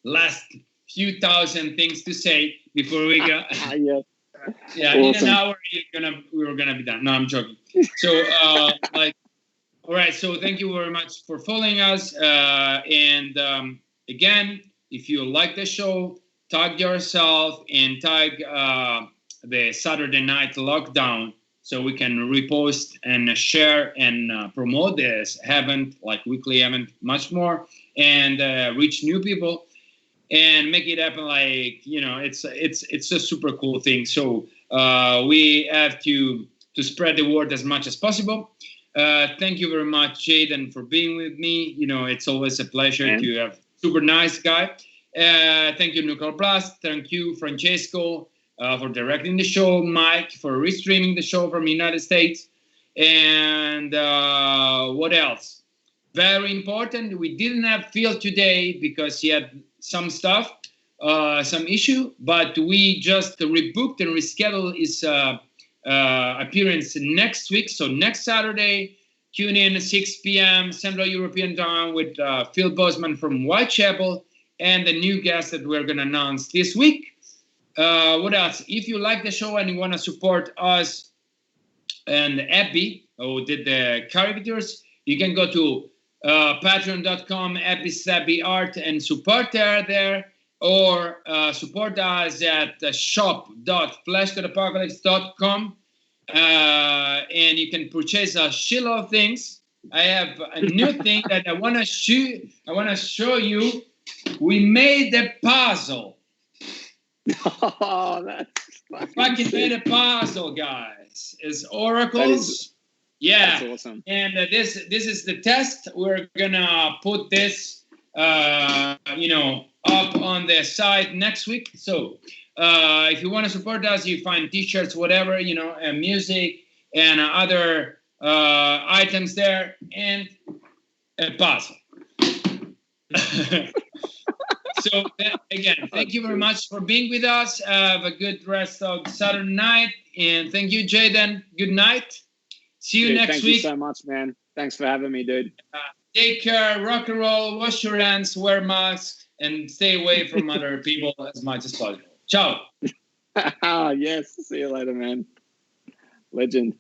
S1: last few thousand things to say before we go.
S2: Yeah,
S1: awesome. In an hour we were gonna be done. No, I'm joking. So all right. So thank you very much for following us. Again, if you like the show, tag yourself and tag the Saturday Night Lockdown, so we can repost and share and promote this event, like weekly event, much more, and reach new people and make it happen. Like, it's a super cool thing. So we have to spread the word as much as possible. Thank you very much, Jayden, for being with me. It's always a pleasure to have super nice guy. Thank you, Nuclear Blast. Thank you, Francesco, for directing the show. Mike, for restreaming the show from the United States. And what else? Very important, we didn't have Phil today because he had some stuff, some issue, but we just rebooked and rescheduled his appearance next week. So next Saturday, tune in at 6 p.m. Central European Time with Phil Bozeman from Whitechapel and the new guest that we're going to announce this week. What else? If you like the show and you want to support us and Abby, who did the caricatures, you can go to patreon.com, @AppySabbyArt, and support her there, or support us at shop.FLESHGODAPOCALYPSE.com, and you can purchase a shitload of things. I have a new thing that I want to show you. We made a puzzle.
S2: Oh, that's
S1: fucking made a puzzle, guys. It's oracles. Yeah,
S2: that's awesome.
S1: And this is the test. We're gonna put this, up on the site next week. So, if you want to support us, you find T-shirts, whatever, and music and other items there, and a puzzle. So again, thank you very much for being with us. Have a good rest of Saturday night, and thank you, Jayden. Good night. See you next week.
S2: Thank you so much, man. Thanks for having me, dude.
S1: Take care, rock and roll, wash your hands, wear masks, and stay away from other people as much as possible. Ciao.
S2: Yes. See you later, man. Legend.